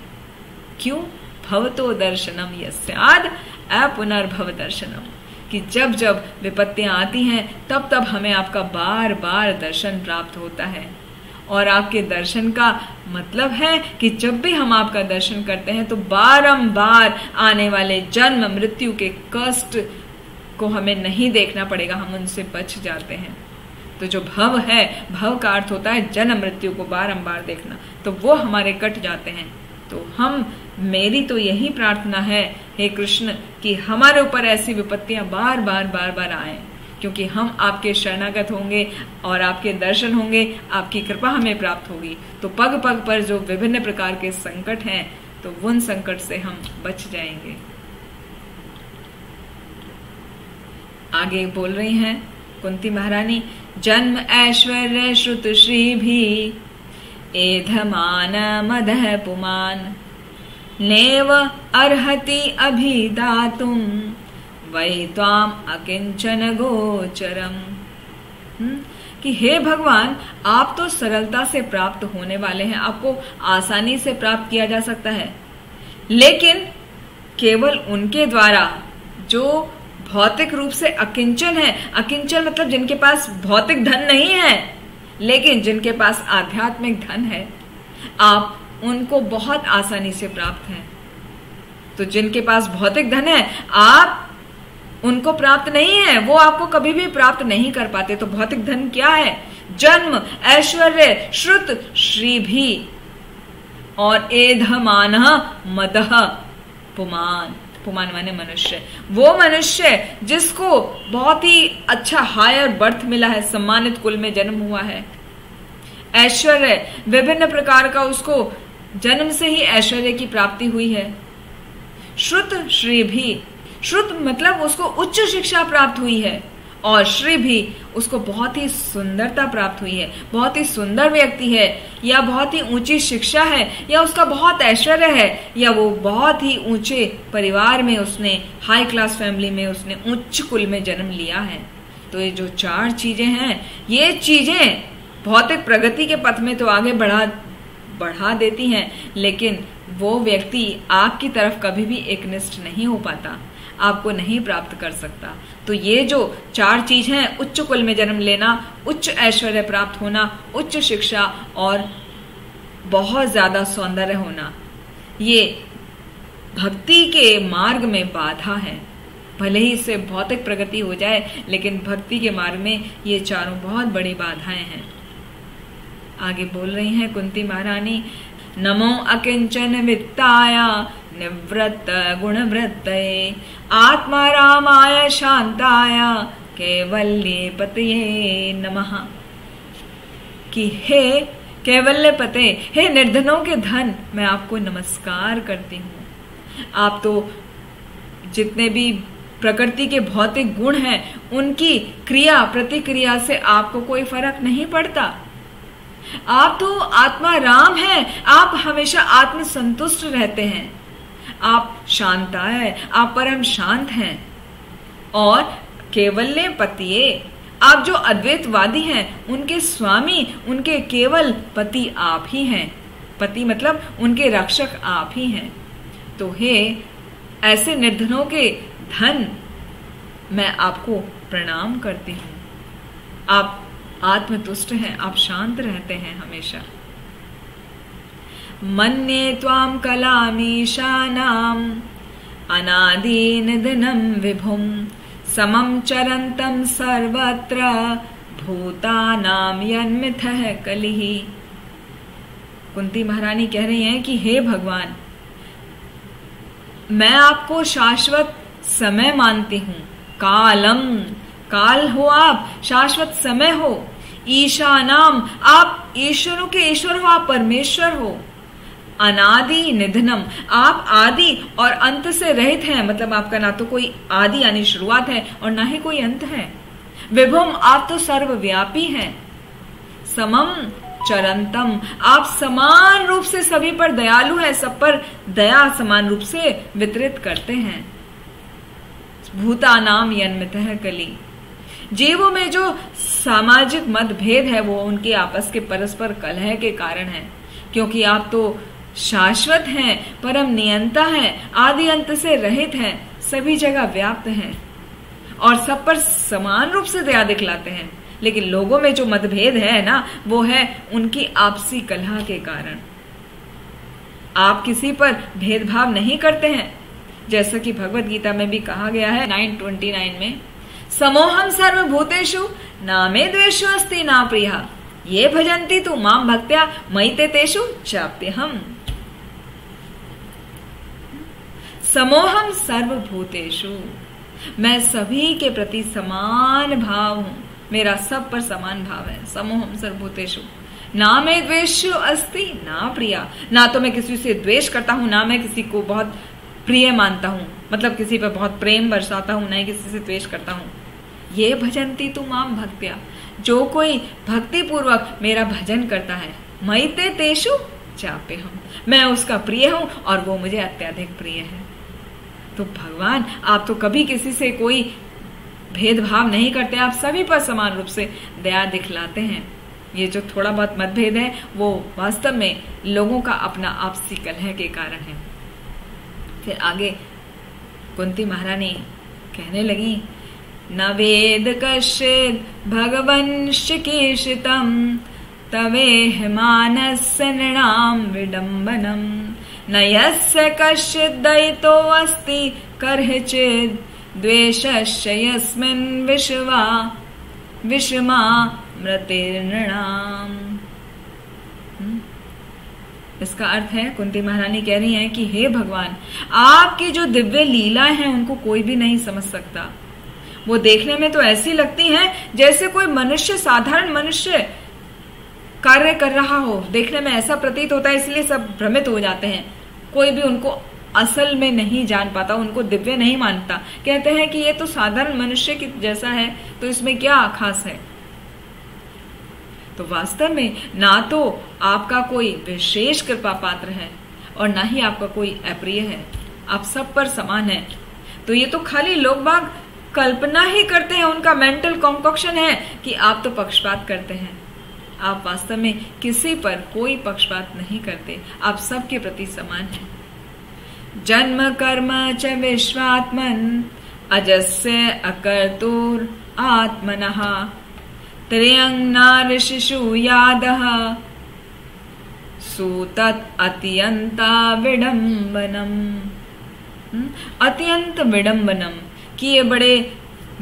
क्यों? भवतो दर्शनम यस्याद पुनर्भव दर्शनम, कि जब जब विपत्तियां आती हैं तब तब हमें आपका बार बार दर्शन प्राप्त होता है। और आपके दर्शन का मतलब है कि जब भी हम आपका दर्शन करते हैं तो बारंबार आने वाले जन्म मृत्यु के कष्ट को हमें नहीं देखना पड़ेगा, हम उनसे बच जाते हैं। तो जो भव है, भव का अर्थ होता है जन्म मृत्यु को बारंबार देखना, तो वो हमारे कट जाते हैं। तो मेरी तो यही प्रार्थना है हे कृष्ण कि हमारे ऊपर ऐसी विपत्तियां बार बार बार बार आए, क्योंकि हम आपके शरणागत होंगे और आपके दर्शन होंगे, आपकी कृपा हमें प्राप्त होगी। तो पग पग पर जो विभिन्न प्रकार के संकट हैं, तो उन संकट से हम बच जाएंगे। आगे बोल रही हैं कुंती महारानी, जन्म ऐश्वर्य श्रुत श्री भी एधमान मदह पुमान नेव अर्हति अभिदातुम वै त्वाम अकिंचन गोचरम। कि हे भगवान, आप तो सरलता से प्राप्त होने वाले हैं, आपको आसानी से प्राप्त किया जा सकता है, लेकिन केवल उनके द्वारा जो भौतिक रूप से अकिंचन है। अकिंचन मतलब जिनके पास भौतिक धन नहीं है, लेकिन जिनके पास आध्यात्मिक धन है, आप उनको बहुत आसानी से प्राप्त हैं। तो जिनके पास भौतिक धन है, आप उनको प्राप्त नहीं है, वो आपको कभी भी प्राप्त नहीं कर पाते। तो भौतिक धन क्या है? जन्म, ऐश्वर्य, श्रुत, श्री भी और एधमान मदह पुमान। पुमान माने मनुष्य। वो मनुष्य जिसको बहुत ही अच्छा हायर बर्थ मिला है, सम्मानित कुल में जन्म हुआ है। ऐश्वर्य, विभिन्न प्रकार का उसको जन्म से ही ऐश्वर्य की प्राप्ति हुई है। श्रुत, श्री भी, श्रुत मतलब उसको उच्च शिक्षा प्राप्त हुई है, और श्री भी उसको बहुत ही सुंदरता प्राप्त हुई है, बहुत ही सुंदर व्यक्ति है, या बहुत ही ऊंची शिक्षा है, या उसका बहुत ऐश्वर्य है, या वो बहुत ही ऊंचे परिवार में, उसने हाई क्लास फैमिली में, उसने उच्च कुल में जन्म लिया है। तो ये जो 4 चीजें हैं, ये चीजें भौतिक प्रगति के पथ में तो आगे बढ़ा देती हैं, लेकिन वो व्यक्ति आपकी तरफ कभी भी एकनिष्ठ नहीं हो पाता, आपको नहीं प्राप्त कर सकता। तो ये जो 4 चीज हैं, उच्च कुल में जन्म लेना, उच्च ऐश्वर्य प्राप्त होना, उच्च शिक्षा और बहुत ज्यादा सौंदर्य होना, ये भक्ति के मार्ग में बाधा है। भले ही इससे भौतिक प्रगति हो जाए, लेकिन भक्ति के मार्ग में ये चारों बहुत बड़ी बाधाएं हैं। आगे बोल रही हैं कुंती महारानी, नमो अकिंचन वित्ताया निवृत्त गुणवृत्तये आत्मा रामाय शांताया कैवल्ये पतये नमः। कि हे कैवल्य पते, हे निर्धनों के धन, मैं आपको नमस्कार करती हूँ। आप तो जितने भी प्रकृति के भौतिक गुण हैं, उनकी क्रिया प्रतिक्रिया से आपको कोई फर्क नहीं पड़ता। आप तो आत्मा राम हैं, आप हमेशा आत्म संतुष्ट रहते हैं, आप शांताय, आप परम शांत हैं। और केवल्य पतिये, आप जो अद्वैतवादी हैं, उनके स्वामी, उनके केवल पति आप ही हैं। पति मतलब उनके रक्षक आप ही हैं। तो हे ऐसे निर्धनों के धन, मैं आपको प्रणाम करती हूँ। आप आत्मतुष्ट हैं, आप शांत रहते हैं हमेशा। मन्ये त्वां कलामीशानाम् अनादि निधनं विभुं समं चरन्तं सर्वत्र भूतानां यन्मिथः कलिः। कुंती महारानी कह रही हैं कि हे भगवान, मैं आपको शाश्वत समय मानती हूँ। कालम, काल हो आप, शाश्वत समय हो। ईशानाम, आप ईश्वरों के ईश्वर हो, आप परमेश्वर हो। अनादि निधनम, आप आदि और अंत से रहित हैं, मतलब आपका ना तो कोई आदि यानी शुरुआत है और ना ही कोई अंत है। विभुम, आप तो सर्वव्यापी हैं। समम चरंतम, आप समान रूप से सभी पर दयालु हैं, सब पर दया समान रूप से वितरित करते हैं। भूतानाम यन्मितः कली, जीवों में जो सामाजिक मतभेद है वो उनके आपस के परस्पर कलह के कारण है, क्योंकि आप तो शाश्वत हैं, परम नियंता हैं, आदि अंत से रहित हैं, सभी जगह व्याप्त हैं और सब पर समान रूप से दया दिखलाते हैं। लेकिन लोगों में जो मतभेद है ना, वो है उनकी आपसी कलह के कारण। आप किसी पर भेदभाव नहीं करते हैं, जैसा कि भगवत गीता में भी कहा गया है 9:29 में, समोहम सर्वभूतेषु नामे द्वेषो अस्ति ना प्रियः ये भजन्ति तु माम भक्त्या मयि ते तेषु चाप्यहम्। समोहम सर्वभूतेषु, मैं सभी के प्रति समान भाव हूं, मेरा सब पर समान भाव है। समोहम सर्वभूतेषु ना मैं द्वेषो अस्ति ना प्रिया, ना तो मैं किसी से द्वेष करता हूं, ना मैं किसी को बहुत प्रिय मानता हूं, मतलब किसी पर बहुत प्रेम बरसाता हूं, ना ही किसी से द्वेष करता हूं। ये भजन्ति तु माम भक्त्या, जो कोई भक्ति पूर्वक मेरा भजन करता है, मयि ते तेषु चाप्यहम्, मैं उसका प्रिय हूं और वो मुझे अत्यधिक प्रिय है। तो भगवान, आप तो कभी किसी से कोई भेदभाव नहीं करते, आप सभी पर समान रूप से दया दिखलाते हैं। ये जो थोड़ा बहुत मतभेद है वो वास्तव में लोगों का अपना आपसी कलह के कारण है। फिर आगे कुंती महारानी कहने लगी, न वेद कश्चित् भगवन् चिकीर्षितं तवेह मानस्य नृणां विडम्बनम् न यस्य कश्चित् दयितो अस्ति कर्हिचित् द्वेषस्य यस्मिन् विषमा मृतिर्नृणाम्। इसका अर्थ है, कुंती महारानी कह रही हैं कि हे भगवान, आपकी जो दिव्य लीलाएं हैं उनको कोई भी नहीं समझ सकता। वो देखने में तो ऐसी लगती हैं जैसे कोई मनुष्य, साधारण मनुष्य कार्य कर रहा हो। देखने में ऐसा प्रतीत होता है, इसलिए सब भ्रमित हो जाते हैं। कोई भी उनको असल में नहीं जान पाता, उनको दिव्य नहीं मानता। कहते हैं कि ये तो साधारण मनुष्य की जैसा है, तो इसमें क्या खास है। तो वास्तव में ना तो आपका कोई विशेष कृपा पात्र है और ना ही आपका कोई अप्रिय है। आप सब पर समान है। तो ये तो खाली लोग बाग कल्पना ही करते हैं, उनका मेंटल कॉन्कॉक्शन है कि आप तो पक्षपात करते हैं। आप वास्तव में किसी पर कोई पक्षपात नहीं करते, आप सबके प्रति समान हैं। जन्म कर्म च विश्वात्मन अजस्य अकर्तुर आत्मनः त्र्यं नारशिशु यादः सुतत् अत्यंता विडंबनम। अत्यंत विडंबनम कि ये बड़े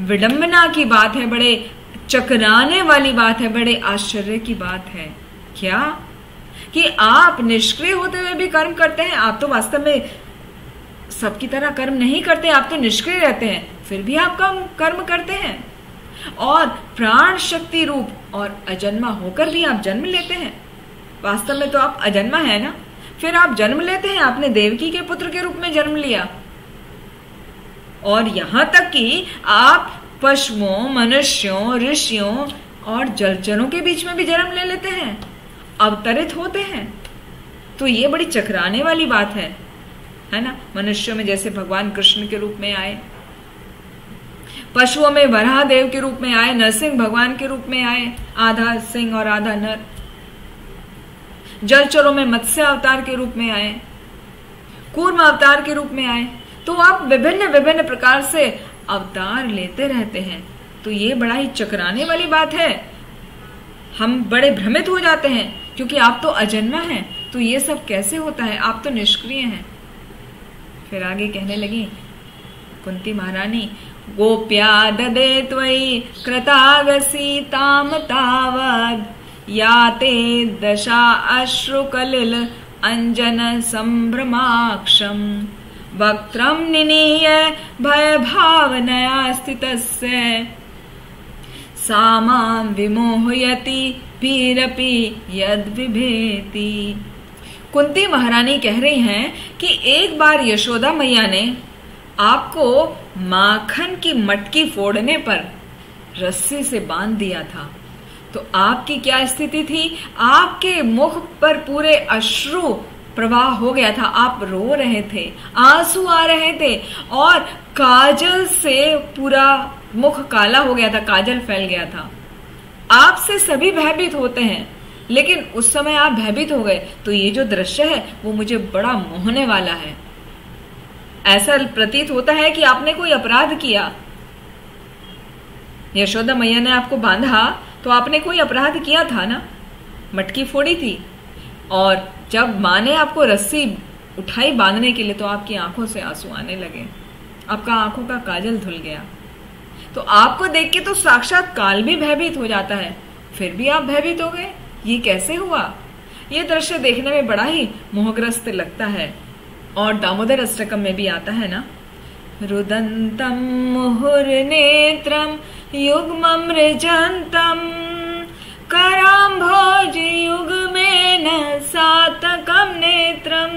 विडंबना की बात है, बड़े चकराने वाली बात है, बड़े आश्चर्य की बात है। क्या कि आप निष्क्रिय होते हुए भी कर्म करते हैं। आप तो वास्तव में सबकी तरह कर्म नहीं करते, आप तो निष्क्रिय रहते हैं, फिर भी आप कर्म करते हैं। और प्राण शक्ति रूप और अजन्मा होकर भी आप जन्म लेते हैं। वास्तव में तो आप अजन्मा है ना, फिर आप जन्म लेते हैं। आपने देवकी के पुत्र के रूप में जन्म लिया, और यहां तक कि आप पशुओं, मनुष्यों, ऋषियों और जलचरों के बीच में भी जन्म ले लेते हैं, अवतरित होते हैं। तो ये बड़ी चकराने वाली बात है ना। मनुष्यों में जैसे भगवान कृष्ण के रूप में आए, पशुओं में वराह देव के रूप में आए, नरसिंह भगवान के रूप में आए, आधा सिंह और आधा नर। जलचरों में मत्स्य अवतार के रूप में आए, कूर्म अवतार के रूप में आए। तो आप विभिन्न विभिन्न प्रकार से अवतार लेते रहते हैं। तो ये बड़ा ही चकराने वाली बात है। हम बड़े भ्रमित हो जाते हैं क्योंकि आप तो अजन्मा हैं। तो ये सब कैसे होता है, आप तो निष्क्रिय हैं। फिर आगे कहने लगी कुंती महारानी, गोप्या ददे त्वयि कृतागसी ताम तावद याते दशा अश्रुकलिल अंजन संभ्रमाक्षम वक्त्रम निनीय भय भावनया स्थितस्य सामां विमोहयति पीरपि यद विभेति। कुंती महारानी कह रही हैं कि एक बार यशोदा मैया ने आपको माखन की मटकी फोड़ने पर रस्सी से बांध दिया था। तो आपकी क्या स्थिति थी, आपके मुख पर पूरे अश्रु प्रवाह हो गया था, आप रो रहे थे, आंसू आ रहे थे, और काजल से पूरा मुख काला हो गया था, काजल फैल गया था। आपसे सभी भयभीत होते हैं, लेकिन उस समय आप भयभीत हो गए। तो ये जो दृश्य है वो मुझे बड़ा मोहने वाला है। ऐसा प्रतीत होता है कि आपने कोई अपराध किया। यशोदा मैया ने आपको बांधा तो आपने कोई अपराध किया था ना, मटकी फोड़ी थी। और जब माँ ने आपको रस्सी उठाई बांधने के लिए तो आपकी आंखों से आंसू आने लगे, आपका आंखों का काजल धुल गया। तो आपको देख के तो साक्षात काल भी भयभीत हो जाता है, फिर भी आप भयभीत हो गए। ये कैसे हुआ? ये दृश्य देखने में बड़ा ही मोहग्रस्त लगता है। और दामोदर अष्टकम में भी आता है ना, रुदंतम मुहुर्नेत्रम युग्मम मृजंतम कराम्भोज युग्मेन सातकम नेत्रम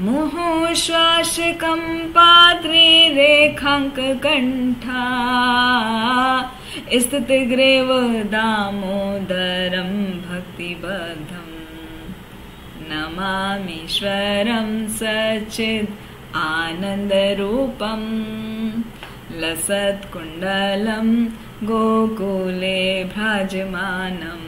मुहुश्वासकं पात्री रेखांक कंठा स्थितिग्रेव दामोदरम भक्तिबद्धम नमामीश्वरं सच्चिद आनंद रूपम लसत कुंडलम गोकुले भ्राजमानम।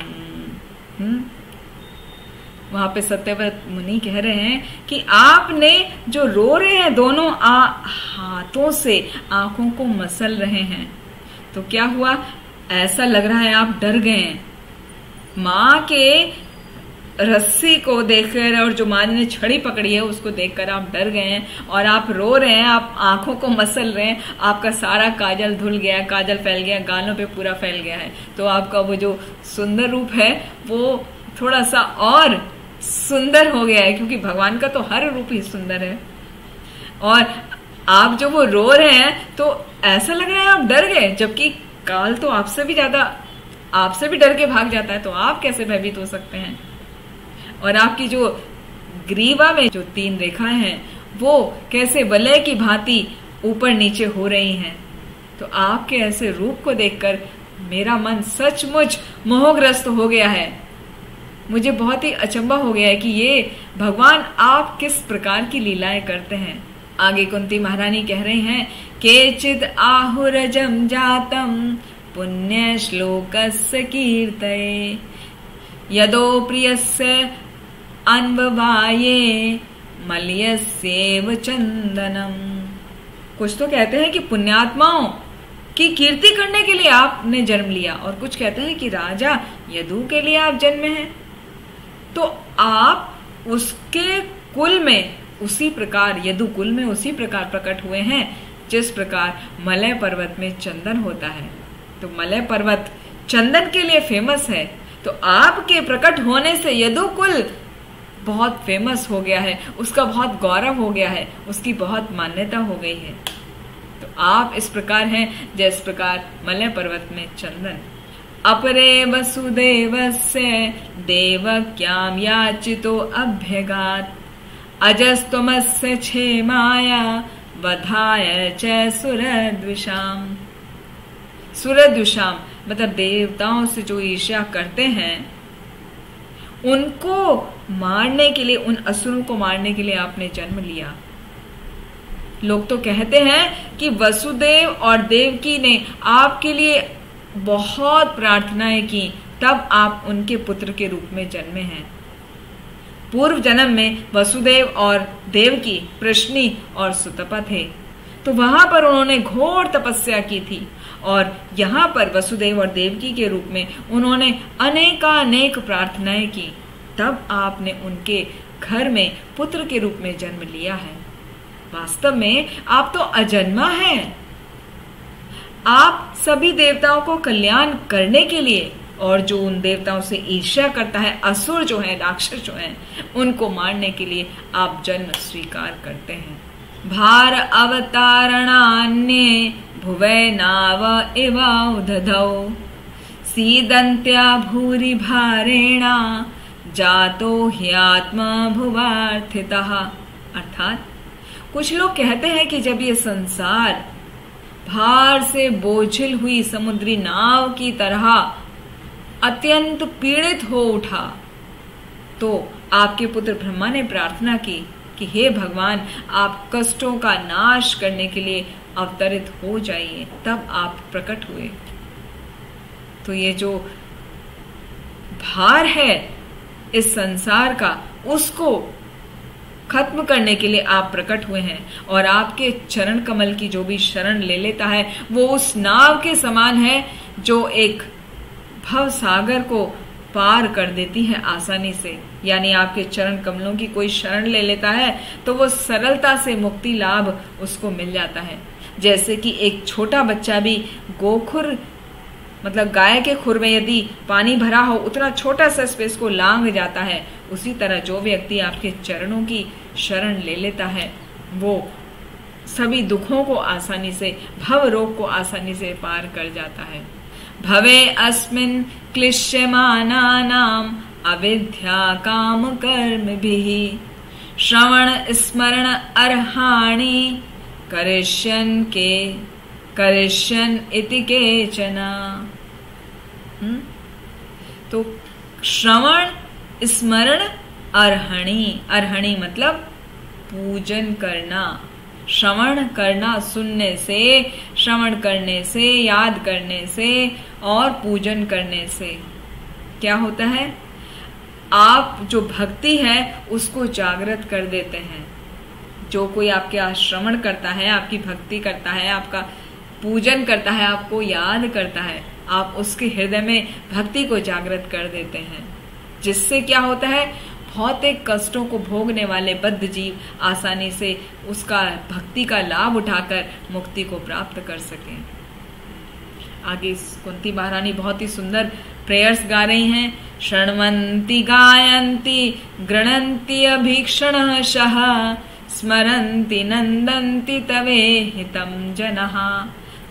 वहां पे सत्यव्रत मुनि कह रहे हैं कि आपने जो रो रहे हैं, दोनों हाथों से आंखों को मसल रहे हैं। तो क्या हुआ, ऐसा लग रहा है आप डर गए हैं। माँ के रस्सी को देखकर और जो माँ ने छड़ी पकड़ी है उसको देखकर आप डर गए हैं और आप रो रहे हैं, आप आंखों को मसल रहे हैं, आपका सारा काजल धुल गया, काजल फैल गया, गालों पे पूरा फैल गया है। तो आपका वो जो सुंदर रूप है वो थोड़ा सा और सुंदर हो गया है, क्योंकि भगवान का तो हर रूप ही सुंदर है। और आप जो वो रो रहे हैं तो ऐसा लग रहा है आप डर गए, जबकि काल तो आपसे भी डर के भाग जाता है, तो आप कैसे भयभीत हो सकते हैं। और आपकी जो ग्रीवा में जो 3 रेखाएं हैं वो कैसे वलय की भांति ऊपर नीचे हो रही हैं। तो आपके ऐसे रूप को देखकर मेरा मन सचमुच मोहग्रस्त हो गया है। मुझे बहुत ही अचंभा हो गया है कि ये भगवान आप किस प्रकार की लीलाएं करते हैं। आगे कुंती महारानी कह रही हैं, केचिद आहुरजम जातम पुण्य श्लोकस्य कीर्तये यदो प्रियस्य अन्ववाये मलयस्येव चंदनम। कुछ तो कहते हैं कि पुण्यात्माओं की कीर्ति करने के लिए आपने जन्म लिया, और कुछ कहते हैं कि राजा यदु के लिए आप जन्मे हैं। तो आप उसके कुल में उसी प्रकार, यदु कुल में उसी प्रकार प्रकट हुए हैं जिस प्रकार मलय पर्वत में चंदन होता है। तो मलय पर्वत चंदन के लिए फेमस है, तो आपके प्रकट होने से यदु कुल बहुत फेमस हो गया है, उसका बहुत गौरव हो गया है, उसकी बहुत मान्यता हो गई है। तो आप इस प्रकार हैं जिस प्रकार मलय पर्वत में चंदन। अपरे वसुदेवस्य देवक्याम याचितो अभ्यगात अजस्तमस्य क्षेमाया वधाय च सुरद्विषाम। सुरद्विषाम मतलब देवताओं से जो ईर्ष्या करते हैं उनको मारने के लिए, उन असुरों को मारने के लिए आपने जन्म लिया। लोग तो कहते हैं कि वसुदेव और देवकी ने आपके लिए बहुत प्रार्थनाएं की, तब आप उनके पुत्र के रूप में जन्मे हैं। पूर्व जन्म में वसुदेव और देवकी प्रश्नी और सुतपा थे, तो वहां पर उन्होंने घोर तपस्या की थी, और यहाँ पर वसुदेव और देवकी के रूप में उन्होंने अनेकानेक प्रार्थनाएं की, तब आपने उनके घर में पुत्र के रूप में जन्म लिया है। वास्तव में आप तो अजन्मा हैं। आप सभी देवताओं को कल्याण करने के लिए, और जो उन देवताओं से ईर्ष्या करता है, असुर जो है, राक्षस जो है, उनको मारने के लिए आप जन्म स्वीकार करते हैं। भार अवतारणान्ये भुवै नाव इवाउदधौ सीदन्त्या भूरि भारेणा जातो ह्यात्मा भुवार्थितः। अर्थात कुछ लोग कहते हैं कि जब ये संसार भार से बोझिल हुई समुद्री नाव की तरह अत्यंत पीड़ित हो उठा, तो आपके पुत्र ब्रह्मा ने प्रार्थना की कि हे भगवान, आप कष्टों का नाश करने के लिए अवतरित हो जाइए, तब आप प्रकट हुए। तो ये जो भार है इस संसार का, उसको खत्म करने के लिए आप प्रकट हुए हैं, और आपके चरण कमल की जो भी शरण ले लेता है वो उस नाव के समान है जो एक भव सागर को पार कर देती है आसानी से। यानी आपके चरण कमलों की कोई शरण ले लेता है तो वो सरलता से मुक्ति लाभ उसको मिल जाता है। जैसे कि एक छोटा बच्चा भी गोखुर मतलब गाय के खुर में यदि पानी भरा हो, उतना छोटा सा स्पेस को लांघ जाता है, उसी तरह जो व्यक्ति आपके चरणों की शरण ले लेता है वो सभी दुखों को आसानी से, भव रोग को आसानी से पार कर जाता है। भवे अस्मिन् क्लिश्यमानानाम् अविद्या काम कर्म भी श्रवण स्मरण अर्हाणि करिष्यन् इति केचन। तो श्रवण स्मरण अर्हणि मतलब पूजन करना। श्रवण करना सुनने से, श्रवण करने से, याद करने से और पूजन करने से क्या होता है, आप जो भक्ति है उसको जागृत कर देते हैं। जो कोई आपके श्रवण करता है, आपकी भक्ति करता है, आपका पूजन करता है, आपको याद करता है, आप उसके हृदय में भक्ति को जागृत कर देते हैं। जिससे क्या होता है, भौतिक कष्टों को भोगने वाले बद्ध जीव आसानी से उसका भक्ति का लाभ उठाकर मुक्ति को प्राप्त कर सकें। आगे कुंती महारानी बहुत ही सुंदर प्रेयर्स गा रही हैं। शृण्वन्ति गायन्ति गृह्णन्ति अभीक्षणशः स्मरन्ति नन्दन्ति तवे हितं जनः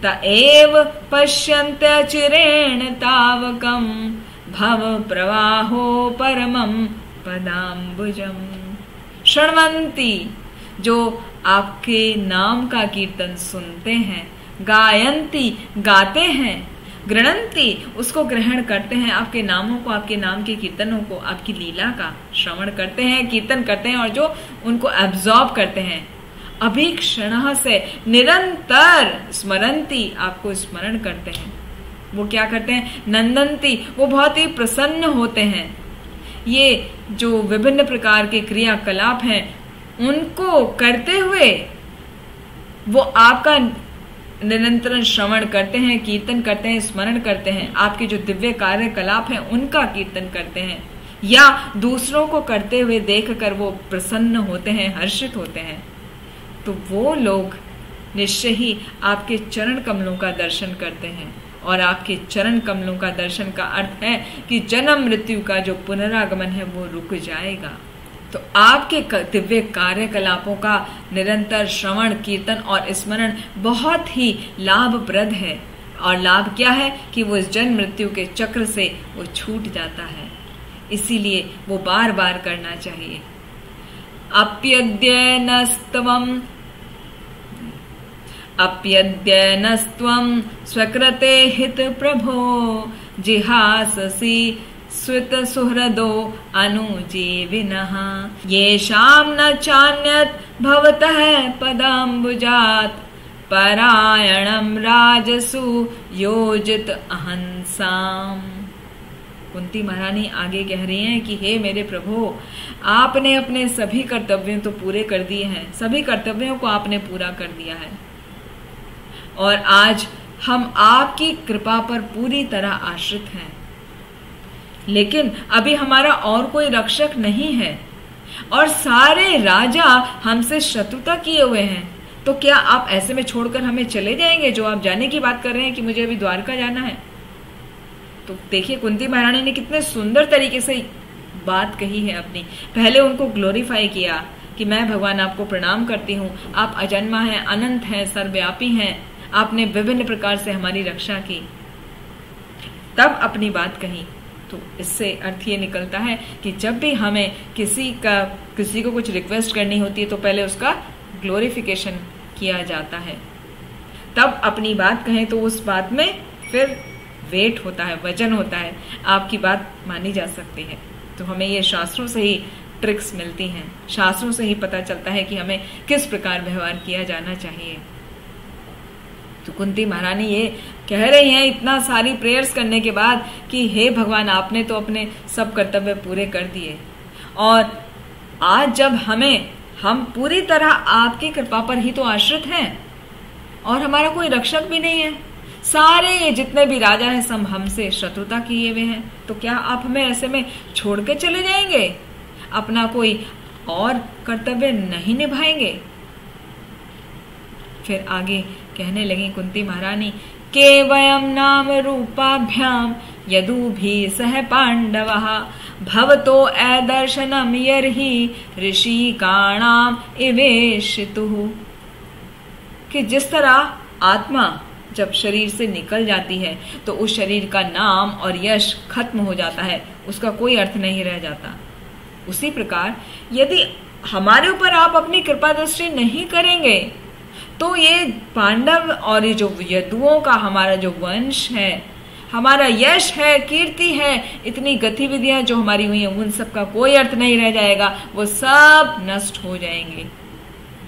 त एव पश्यन्त्यचिरेण तावकं भव प्रवाहो परमं पदाम्बुजम। शृण्वन्ति, जो आपके नाम का कीर्तन सुनते हैं, गायन्ति, गाते हैं, गृह्णन्ति, उसको ग्रहण करते हैं, आपके नामों को, आपके नाम के कीर्तनों को, आपकी लीला का श्रवण करते हैं, कीर्तन करते हैं और जो उनको एब्जॉर्ब करते हैं। अभीक्षण से, निरंतर, स्मरन्ति, आपको स्मरण करते हैं। वो क्या करते हैं, नंदन्ति, वो बहुत ही प्रसन्न होते हैं। ये जो विभिन्न प्रकार के क्रियाकलाप हैं उनको करते हुए वो आपका निरंतर श्रवण करते हैं, कीर्तन करते हैं, स्मरण करते हैं, आपके जो दिव्य कार्यकलाप हैं उनका कीर्तन करते हैं, या दूसरों को करते हुए देखकर वो प्रसन्न होते हैं, हर्षित होते हैं। तो वो लोग निश्चय ही आपके चरण कमलों का दर्शन करते हैं। और आपके चरण कमलों का दर्शन का अर्थ है कि जन्म मृत्यु का जो पुनरागमन है वो रुक जाएगा। तो आपके दिव्य कार्यकलापों का निरंतर श्रवण, कीर्तन और स्मरण बहुत ही लाभप्रद है। और लाभ क्या है कि वो इस जन्म मृत्यु के चक्र से वो छूट जाता है। इसीलिए वो बार बार करना चाहिए। अप्यद्यनस्त्वं स्वकृते हित प्रभो जिहाससि स्वित सुहृदो अनुजीविनः येषां न चान्यत् भवतः पदाम्बुजात् परायणं राजसु योजित अहंसाम्। कुंती महारानी आगे कह रही हैं कि हे मेरे प्रभु, आपने अपने सभी कर्तव्यों तो पूरे कर दिए हैं, सभी कर्तव्यों को आपने पूरा कर दिया है और आज हम आपकी कृपा पर पूरी तरह आश्रित हैं। लेकिन अभी हमारा और कोई रक्षक नहीं है और सारे राजा हमसे शत्रुता किए हुए हैं। तो क्या आप ऐसे में छोड़कर हमें चले जाएंगे? जो आप जाने की बात कर रहे हैं कि मुझे अभी द्वारका जाना है। तो देखिए कुंती महारानी ने कितने सुंदर तरीके से बात कही है अपनी। पहले उनको ग्लोरीफाई किया कि मैं भगवान आपको प्रणाम करती हूँ, आप अजन्मा हैं, अनंत हैं, सर्वव्यापी हैं, आपने विभिन्न प्रकार से हमारी रक्षा की। तब अपनी बात कही। तो इससे अर्थ ये निकलता है कि जब भी हमें किसी को कुछ रिक्वेस्ट करनी होती है तो पहले उसका ग्लोरिफिकेशन किया जाता है, तब अपनी बात कहें तो उस बात में फिर वेट होता है, वजन होता है, आपकी बात मानी जा सकती है। तो हमें ये शास्त्रों से ही ट्रिक्स मिलती हैं, शास्त्रों से ही पता चलता है कि हमें किस प्रकार व्यवहार किया जाना चाहिए। तो कुंती महारानी ये कह रही हैं इतना सारी प्रेयर्स करने के बाद कि हे भगवान, आपने तो अपने सब कर्तव्य पूरे कर दिए और आज जब हम पूरी तरह आपकी कृपा पर ही तो आश्रित हैं और हमारा कोई रक्षक भी नहीं है। सारे ये जितने भी राजा हैं सब हमसे शत्रुता किए हुए हैं। तो क्या आप हमें ऐसे में छोड़ के चले जाएंगे? अपना कोई और कर्तव्य नहीं निभाएंगे? फिर आगे कहने लगी कुंती महारानी, केवयं नाम रूपाभ्याम यदुभी सह पांडवः भवतो अदर्शनम यर्हि ऋषिकाणाम इवेशितुः। कि जिस तरह आत्मा जब शरीर से निकल जाती है तो उस शरीर का नाम और यश खत्म हो जाता है, उसका कोई अर्थ नहीं रह जाता। उसी प्रकार यदि हमारे ऊपर आप अपनी कृपा दृष्टि नहीं करेंगे तो ये पांडव और ये जो यदुओं का हमारा जो वंश है, हमारा यश है, कीर्ति है, इतनी गतिविधियां जो हमारी हुई हैं, उन सब का कोई अर्थ नहीं रह जाएगा, वो सब नष्ट हो जाएंगे।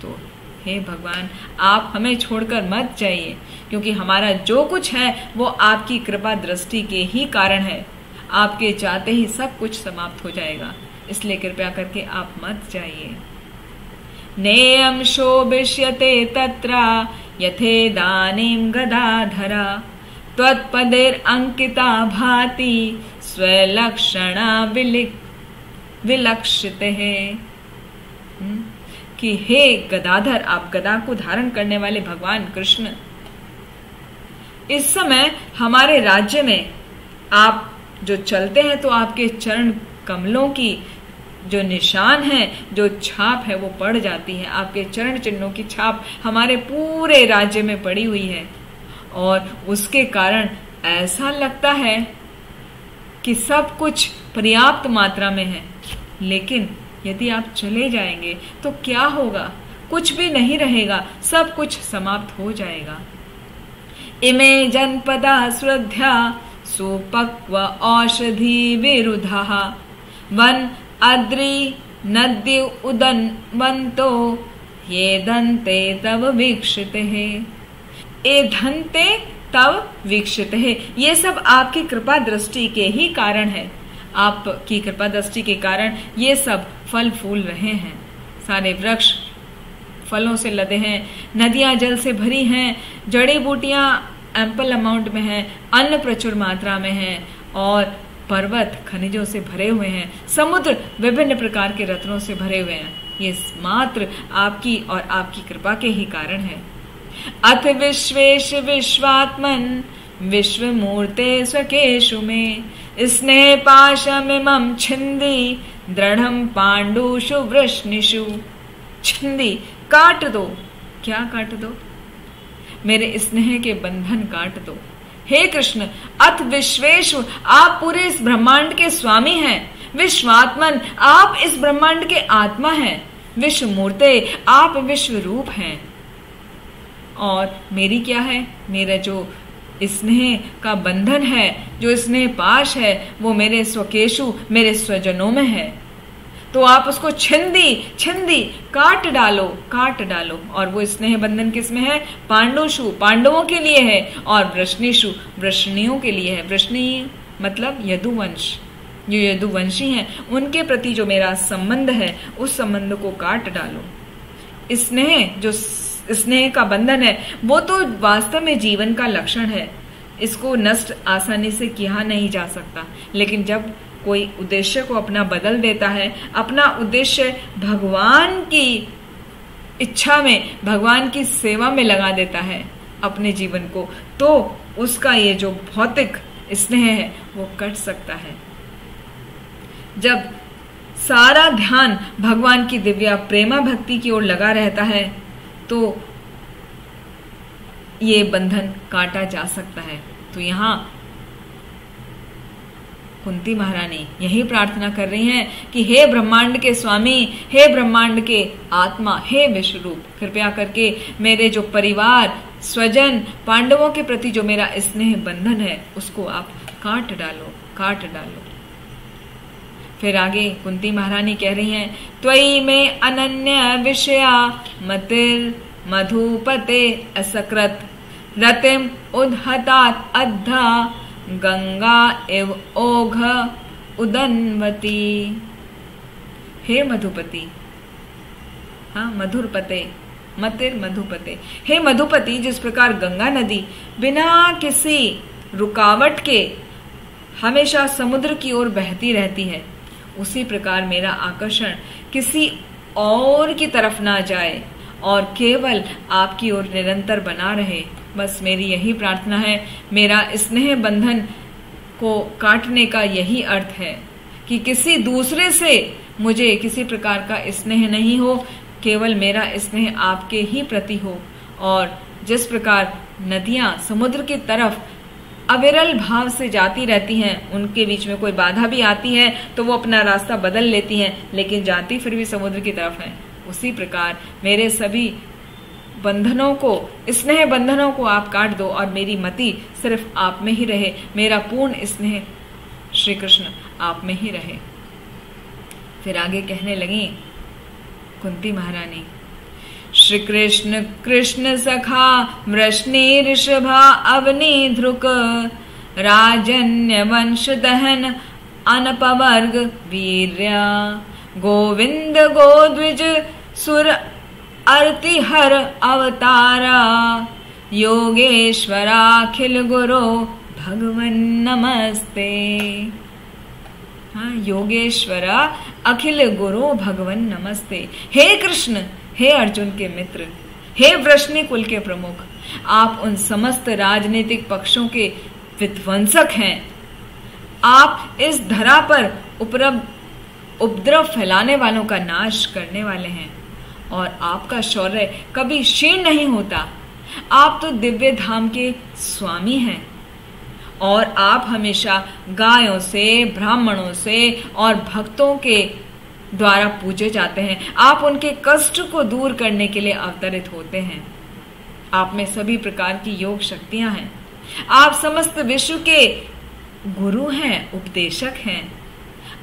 तो हे भगवान, आप हमें छोड़कर मत जाइए, क्योंकि हमारा जो कुछ है वो आपकी कृपा दृष्टि के ही कारण है। आपके जाते ही सब कुछ समाप्त हो जाएगा, इसलिए कृपया करके आप मत जाइए। नेयं शोभिष्यते तत्र यथेदानीं गदाधरा त्वत्पदेर अंकिता भाति स्वलक्षणा विलक्षित है। कि हे गदाधर, आप गदा को धारण करने वाले भगवान कृष्ण, इस समय हमारे राज्य में आप जो चलते हैं तो आपके चरण कमलों की जो निशान है, जो छाप है, वो पड़ जाती है। आपके चरण चिन्हों की छाप हमारे पूरे राज्य में पड़ी हुई है और उसके कारण ऐसा लगता है कि सब कुछ पर्याप्त मात्रा में है। लेकिन यदि आप चले जाएंगे तो क्या होगा? कुछ भी नहीं रहेगा, सब कुछ समाप्त हो जाएगा। इमे जनपदा श्रद्धा सुपक्व औषधि विरुधः वन अद्रि नद्य उदन्वन्तो ये दन्ते तव वीक्षिते है। ए धन्ते तव वीक्षित है। ये सब आपकी कृपा दृष्टि के ही कारण है। आपकी कृपा दृष्टि के कारण ये सब फल फूल रहे हैं। सारे वृक्ष फलों से लदे हैं, नदियां जल से भरी हैं, जड़ी बूटियां एम्पल अमाउंट में हैं, अन्न प्रचुर मात्रा में है और पर्वत खनिजों से भरे हुए हैं, समुद्र विभिन्न प्रकार के रत्नों से भरे हुए हैं। ये मात्र आपकी और आपकी कृपा के ही कारण है। अथ विश्वेश विश्वात्मन विश्वमूर्ते स्वकेशु में स्नेह पाशमिमं छिन्दी दृढ़ं पाण्डुषु वृष्णिषु। छिन्दी, काट दो। क्या काट दो? मेरे स्नेह के बंधन काट दो। हे कृष्ण, अथ विश्वेशु, आप पूरे इस ब्रह्मांड के स्वामी हैं। विश्वात्मन, आप इस ब्रह्मांड के आत्मा हैं। विश्वमूर्ते, आप विश्व रूप हैं। और मेरी क्या है? मेरा जो स्नेह का बंधन है, जो स्नेह पाश है, वो मेरे स्वकेशु, मेरे स्वजनों में है। तो आप उसको छिंदी काट डालो। और वो स्नेह बंधन किसमें है? पांडुषु, पांडवों के लिए है, और वृष्णिषु, वृष्णियों के लिए है। वृष्णि मतलब यदुवंश, जो यदुवंशी हैं उनके प्रति जो मेरा संबंध है, उस संबंध को काट डालो। स्नेह, जो स्नेह का बंधन है, वो तो वास्तव में जीवन का लक्षण है। इसको नष्ट आसानी से किया नहीं जा सकता। लेकिन जब कोई उद्देश्य को अपना बदल देता है, अपना उद्देश्य भगवान की इच्छा में, भगवान की सेवा में लगा देता है अपने जीवन को, तो उसका ये जो भौतिक स्नेह है वो कट सकता है। जब सारा ध्यान भगवान की दिव्या प्रेमा भक्ति की ओर लगा रहता है तो ये बंधन काटा जा सकता है। तो यहाँ कुंती महारानी यही प्रार्थना कर रही हैं कि हे ब्रह्मांड के स्वामी, हे ब्रह्मांड के आत्मा, हे विश्वरूप, कृपया करके मेरे जो परिवार, स्वजन, पांडवों के प्रति जो मेरा स्नेह बंधन है, उसको आप काट डालो। फिर आगे कुंती महारानी कह रही हैं, त्वयि में अनन्य विषया मतिर मधुपते असकृत रतिम उद्हतात अद्धा गंगा इव ओघ उदन्वती। हे मधुपति, हाँ मधुरपते, मतिर मधुपते। हे मधुपति, जिस प्रकार गंगा नदी बिना किसी रुकावट के हमेशा समुद्र की ओर बहती रहती है, उसी प्रकार मेरा आकर्षण किसी और की तरफ ना जाए और केवल आपकी ओर निरंतर बना रहे। बस मेरी यही प्रार्थना है। मेरा स्नेह बंधन को काटने का यही अर्थ है कि किसी दूसरे से मुझे किसी प्रकार का स्नेह नहीं हो, केवल मेरा स्नेह आपके ही प्रति हो। और जिस प्रकार नदियां समुद्र की तरफ अविरल भाव से जाती रहती हैं, उनके बीच में कोई बाधा भी आती है तो वो अपना रास्ता बदल लेती हैं, लेकिन जाती फिर भी समुद्र की तरफ है। उसी प्रकार मेरे सभी बंधनों को, स्नेह बंधनों को आप काट दो और मेरी मति सिर्फ आप में ही रहे, मेरा पूर्ण स्नेह श्री कृष्ण आप में ही रहे। फिर आगे कहने लगी कुंती महारानी, श्री कृष्ण कृष्ण सखा वृष्णि ऋषभा अवनी ध्रुक राजन्य वंश दहन अनपवर्ग वीर्या गोविंद गोद्विज सुर अर्तिहर अवतारा योगेश्वराखिल गुरो भगवन नमस्ते। हाँ, योगेश्वरा अखिल गुरु भगवन नमस्ते। हे कृष्ण, हे अर्जुन के मित्र, हे वृष्णि कुल के प्रमुख, आप उन समस्त राजनीतिक पक्षों के विध्वंसक हैं। आप इस धरा पर उपद्रव फैलाने वालों का नाश करने वाले हैं और आपका शौर्य कभी क्षीण नहीं होता। आप तो दिव्य धाम के स्वामी हैं और आप हमेशा गायों से, ब्राह्मणों से और भक्तों के द्वारा पूजे जाते हैं। आप उनके कष्ट को दूर करने के लिए अवतरित होते हैं। आप में सभी प्रकार की योग शक्तियां हैं। आप समस्त विश्व के गुरु हैं, उपदेशक हैं।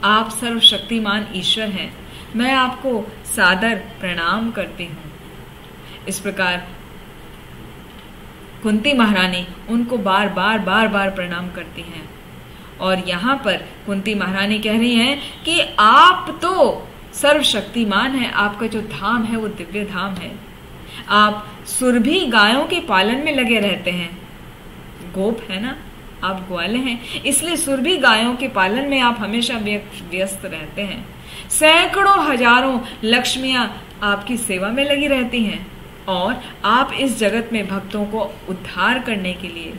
आप सर्वशक्तिमान ईश्वर हैं। मैं आपको सादर प्रणाम करती हूँ। इस प्रकार कुंती महारानी उनको बार बार प्रणाम करती हैं। और यहाँ पर कुंती महारानी कह रही हैं कि आप तो सर्वशक्तिमान हैं। आपका जो धाम है वो दिव्य धाम है। आप सुरभि गायों के पालन में लगे रहते हैं। गोप है ना, आप ग्वाले हैं, इसलिए सुरभि गायों के पालन में आप हमेशा व्यस्त रहते हैं। सैकड़ों हजारों लक्ष्मियां आपकी सेवा में लगी रहती हैं और आप इस जगत में भक्तों को उद्धार करने के लिए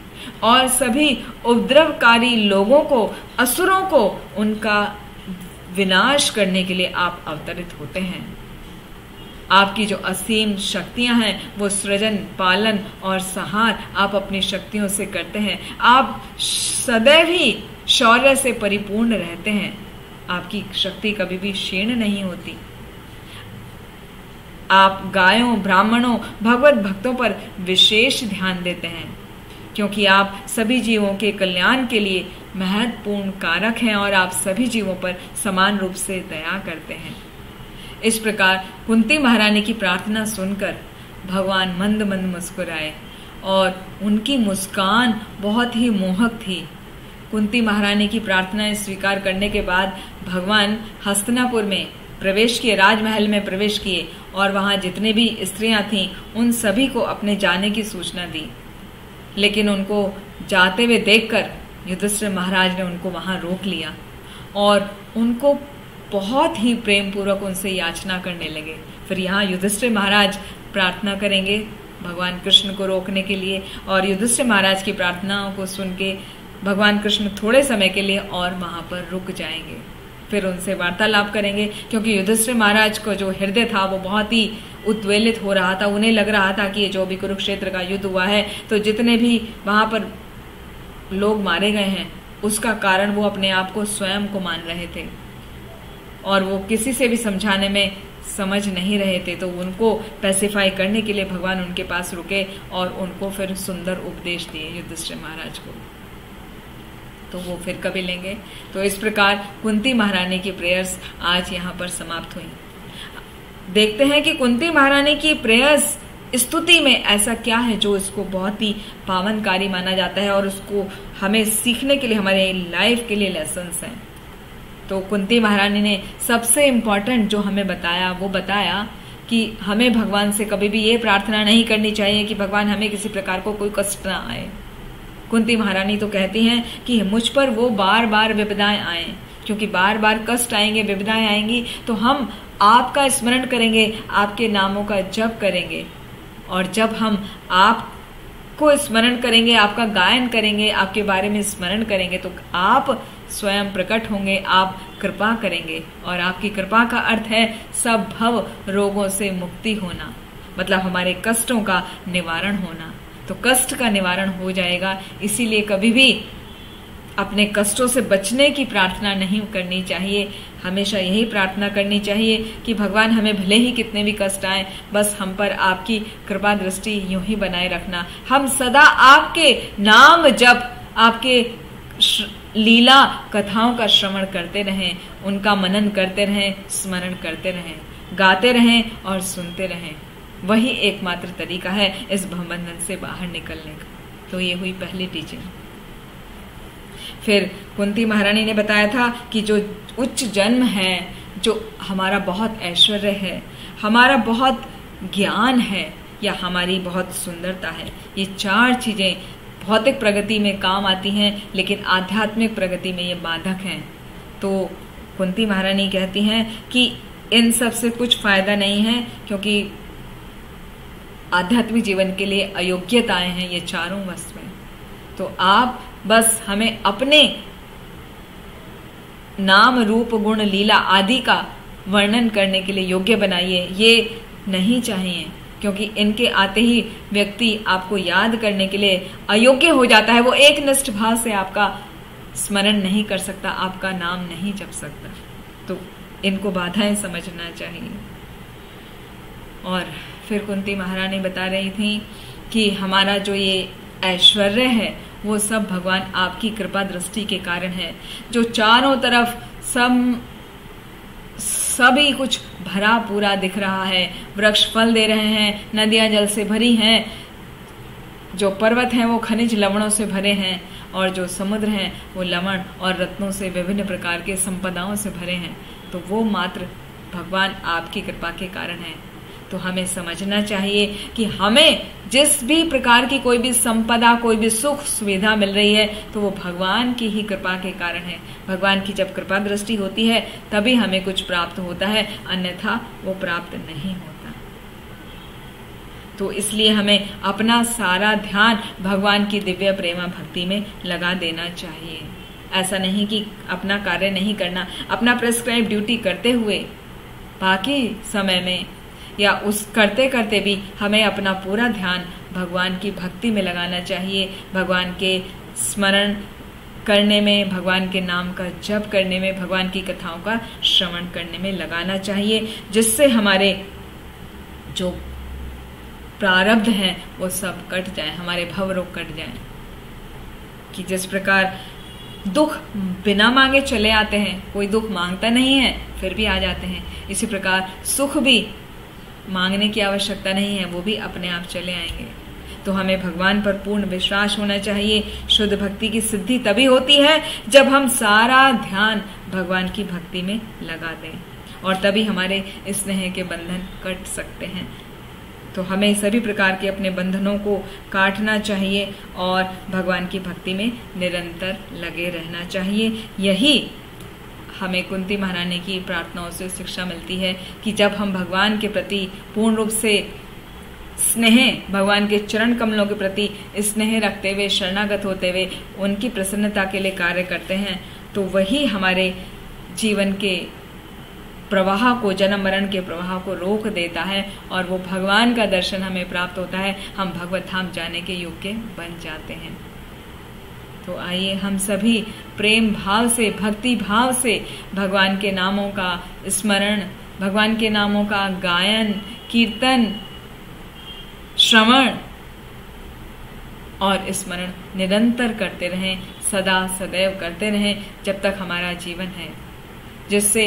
और सभी उपद्रवकारी लोगों को, असुरों को उनका विनाश करने के लिए आप अवतरित होते हैं। आपकी जो असीम शक्तियां हैं वो सृजन, पालन और संहार आप अपनी शक्तियों से करते हैं। आप सदैव ही शौर्य से परिपूर्ण रहते हैं। आपकी शक्ति कभी भी क्षीण नहीं होती। आप गायों, ब्राह्मणों, भगवत भक्तों पर विशेष ध्यान देते हैं क्योंकि आप सभी जीवों के कल्याण के लिए महत्वपूर्ण कारक हैं और आप सभी जीवों पर समान रूप से दया करते हैं। इस प्रकार कुंती महारानी की प्रार्थना सुनकर भगवान मंद मंद मुस्कुराए और उनकी मुस्कान बहुत ही मोहक थी। कुंती महारानी की प्रार्थना स्वीकार करने के बाद भगवान हस्तिनापुर में प्रवेश किए, राजमहल में प्रवेश किए और वहां जितने भी स्त्रियां थीं उन सभी को अपने जाने की सूचना दी। लेकिन उनको जाते हुए देखकर युधिष्ठिर महाराज ने उनको वहां रोक लिया और उनको बहुत ही प्रेम पूर्वक उनसे याचना करने लगे। फिर यहाँ युधिष्ठिर महाराज प्रार्थना करेंगे भगवान कृष्ण को रोकने के लिए और युधिष्ठिर महाराज की प्रार्थनाओं को सुन के भगवान कृष्ण थोड़े समय के लिए और वहां पर रुक जाएंगे। फिर उनसे वार्तालाप करेंगे क्योंकि युधिष्ठिर महाराज को जो हृदय था वो बहुत ही उद्वेलित हो रहा था। उन्हें लग रहा था कि ये जो भी कुरुक्षेत्र का युद्ध हुआ है तो जितने भी वहां पर लोग मारे गए हैं उसका कारण वो अपने आप को स्वयं को मान रहे थे और वो किसी से भी समझाने में समझ नहीं रहे थे। तो उनको पैसिफाई करने के लिए भगवान उनके पास रुके और उनको फिर सुंदर उपदेश दिए युधिष्ठिर महाराज को। तो वो फिर कभी लेंगे। तो इस प्रकार कुंती महारानी की प्रेयर्स आज यहाँ पर समाप्त हुई। देखते हैं कि कुंती महारानी की प्रेयर्स स्तुति में ऐसा क्या है जो इसको बहुत ही पावनकारी माना जाता है और उसको हमें सीखने के लिए, हमारे लाइफ के लिए लेसन्स हैं। तो कुंती महारानी ने सबसे इम्पोर्टेंट जो हमें बताया वो बताया कि हमें भगवान से कभी भी ये प्रार्थना नहीं करनी चाहिए कि भगवान हमें किसी प्रकार को कोई कष्ट ना आए। कुंती महारानी तो कहती हैं कि मुझ पर वो बार बार विपदाएं आए, क्योंकि बार बार कष्ट आएंगे, विपदाएं आएंगी तो हम आपका स्मरण करेंगे, आपके नामों का जप करेंगे और जब हम आपको स्मरण करेंगे, आपका गायन करेंगे, आपके बारे में स्मरण करेंगे तो आप स्वयं प्रकट होंगे, आप कृपा करेंगे और आपकी कृपा का अर्थ है सब भव रोगों से मुक्ति होना, मतलब हमारे कष्टों का निवारण होना। तो कष्ट का निवारण हो जाएगा। इसीलिए कभी भी अपने कष्टों से बचने की प्रार्थना नहीं करनी चाहिए। हमेशा यही प्रार्थना करनी चाहिए कि भगवान हमें भले ही कितने भी कष्ट आए, बस हम पर आपकी कृपा दृष्टि यूं ही बनाए रखना। हम सदा आपके नाम जप, आपके लीला कथाओं का श्रवण करते रहें, उनका मनन करते रहें, स्मरण करते रहें, गाते रहें और सुनते रहें। वही एकमात्र तरीका है इस भवबंधन से बाहर निकलने का। तो ये हुई पहली टीचिंग। फिर कुंती महारानी ने बताया था कि जो उच्च जन्म है, जो हमारा बहुत ऐश्वर्य है, हमारा बहुत ज्ञान है या हमारी बहुत सुंदरता है, ये चार चीजें भौतिक प्रगति में काम आती हैं लेकिन आध्यात्मिक प्रगति में ये बाधक हैं। तो कुंती महारानी कहती हैं कि इन सब से कुछ फायदा नहीं है, क्योंकि आध्यात्मिक जीवन के लिए अयोग्यताएं हैं ये चारों वस्तुएं। तो आप बस हमें अपने नाम रूप गुण लीला आदि का वर्णन करने के लिए योग्य बनाइए, ये नहीं चाहिए, क्योंकि इनके आते ही व्यक्ति आपको याद करने के लिए अयोग्य हो जाता है। वो एक निष्ठ भाव से आपका स्मरण नहीं कर सकता, आपका नाम नहीं जप सकता। तो इनको बाधाएं समझना चाहिए। और फिर कुंती महारानी बता रही थी कि हमारा जो ये ऐश्वर्य है वो सब भगवान आपकी कृपा दृष्टि के कारण है। जो चारों तरफ सभी कुछ भरा पूरा दिख रहा है, वृक्ष फल दे रहे हैं, नदियां जल से भरी हैं, जो पर्वत हैं वो खनिज लवणों से भरे हैं, और जो समुद्र हैं वो लवण और रत्नों से विभिन्न प्रकार के संपदाओं से भरे हैं, तो वो मात्र भगवान आपकी कृपा के कारण है। तो हमें समझना चाहिए कि हमें जिस भी प्रकार की कोई भी संपदा, कोई भी सुख सुविधा मिल रही है तो वो भगवान की ही कृपा के कारण है। भगवान की जब कृपा दृष्टि होती है तभी हमें कुछ प्राप्त होता है, अन्यथा वो प्राप्त नहीं होता। तो इसलिए हमें अपना सारा ध्यान भगवान की दिव्य प्रेमा भक्ति में लगा देना चाहिए। ऐसा नहीं कि अपना कार्य नहीं करना, अपना प्रेस्क्राइब ड्यूटी करते हुए बाकी समय में या उस करते करते भी हमें अपना पूरा ध्यान भगवान की भक्ति में लगाना चाहिए, भगवान के स्मरण करने में, भगवान के नाम का जप करने में, भगवान की कथाओं का श्रवण करने में लगाना चाहिए, जिससे हमारे जो प्रारब्ध हैं वो सब कट जाए, हमारे भवरोग कट जाए। कि जिस प्रकार दुख बिना मांगे चले आते हैं, कोई दुख मांगता नहीं है फिर भी आ जाते हैं, इसी प्रकार सुख भी मांगने की आवश्यकता नहीं है, वो भी अपने आप चले आएंगे। तो हमें भगवान पर पूर्ण विश्वास होना चाहिए। शुद्ध भक्ति की सिद्धि तभी होती है जब हम सारा ध्यान भगवान की भक्ति में लगा दें, और तभी हमारे स्नेह के बंधन कट सकते हैं। तो हमें सभी प्रकार के अपने बंधनों को काटना चाहिए और भगवान की भक्ति में निरंतर लगे रहना चाहिए। यही हमें कुंती महारानी की प्रार्थनाओं से शिक्षा मिलती है कि जब हम भगवान के प्रति पूर्ण रूप से स्नेह, भगवान के चरण कमलों के प्रति स्नेह रखते हुए, शरणागत होते हुए उनकी प्रसन्नता के लिए कार्य करते हैं, तो वही हमारे जीवन के प्रवाह को, जन्म मरण के प्रवाह को रोक देता है और वो भगवान का दर्शन हमें प्राप्त होता है। हम भगवत धाम जाने के योग्य बन जाते हैं। तो आइए हम सभी प्रेम भाव से, भक्ति भाव से भगवान के नामों का स्मरण, भगवान के नामों का गायन, कीर्तन, श्रवण और स्मरण निरंतर करते रहें, सदा सदैव करते रहें जब तक हमारा जीवन है। जिससे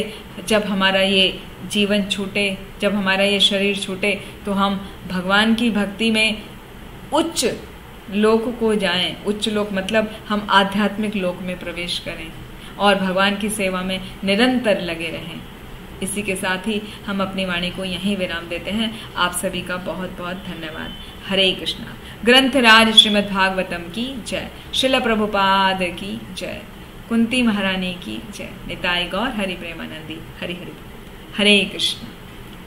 जब हमारा ये जीवन छूटे, जब हमारा ये शरीर छूटे, तो हम भगवान की भक्ति में उच्च लोक को जाएं। उच्च लोक मतलब हम आध्यात्मिक लोक में प्रवेश करें और भगवान की सेवा में निरंतर लगे रहें। इसी के साथ ही हम अपनी वाणी को यहीं विराम देते हैं। आप सभी का बहुत बहुत धन्यवाद। हरे कृष्णा। ग्रंथराज श्रीमद् भागवतम की जय। श्रील प्रभुपाद की जय। कुंती महारानी की जय। निताई गौर हरि प्रेमानंदी। हरि हरि। हरे कृष्ण।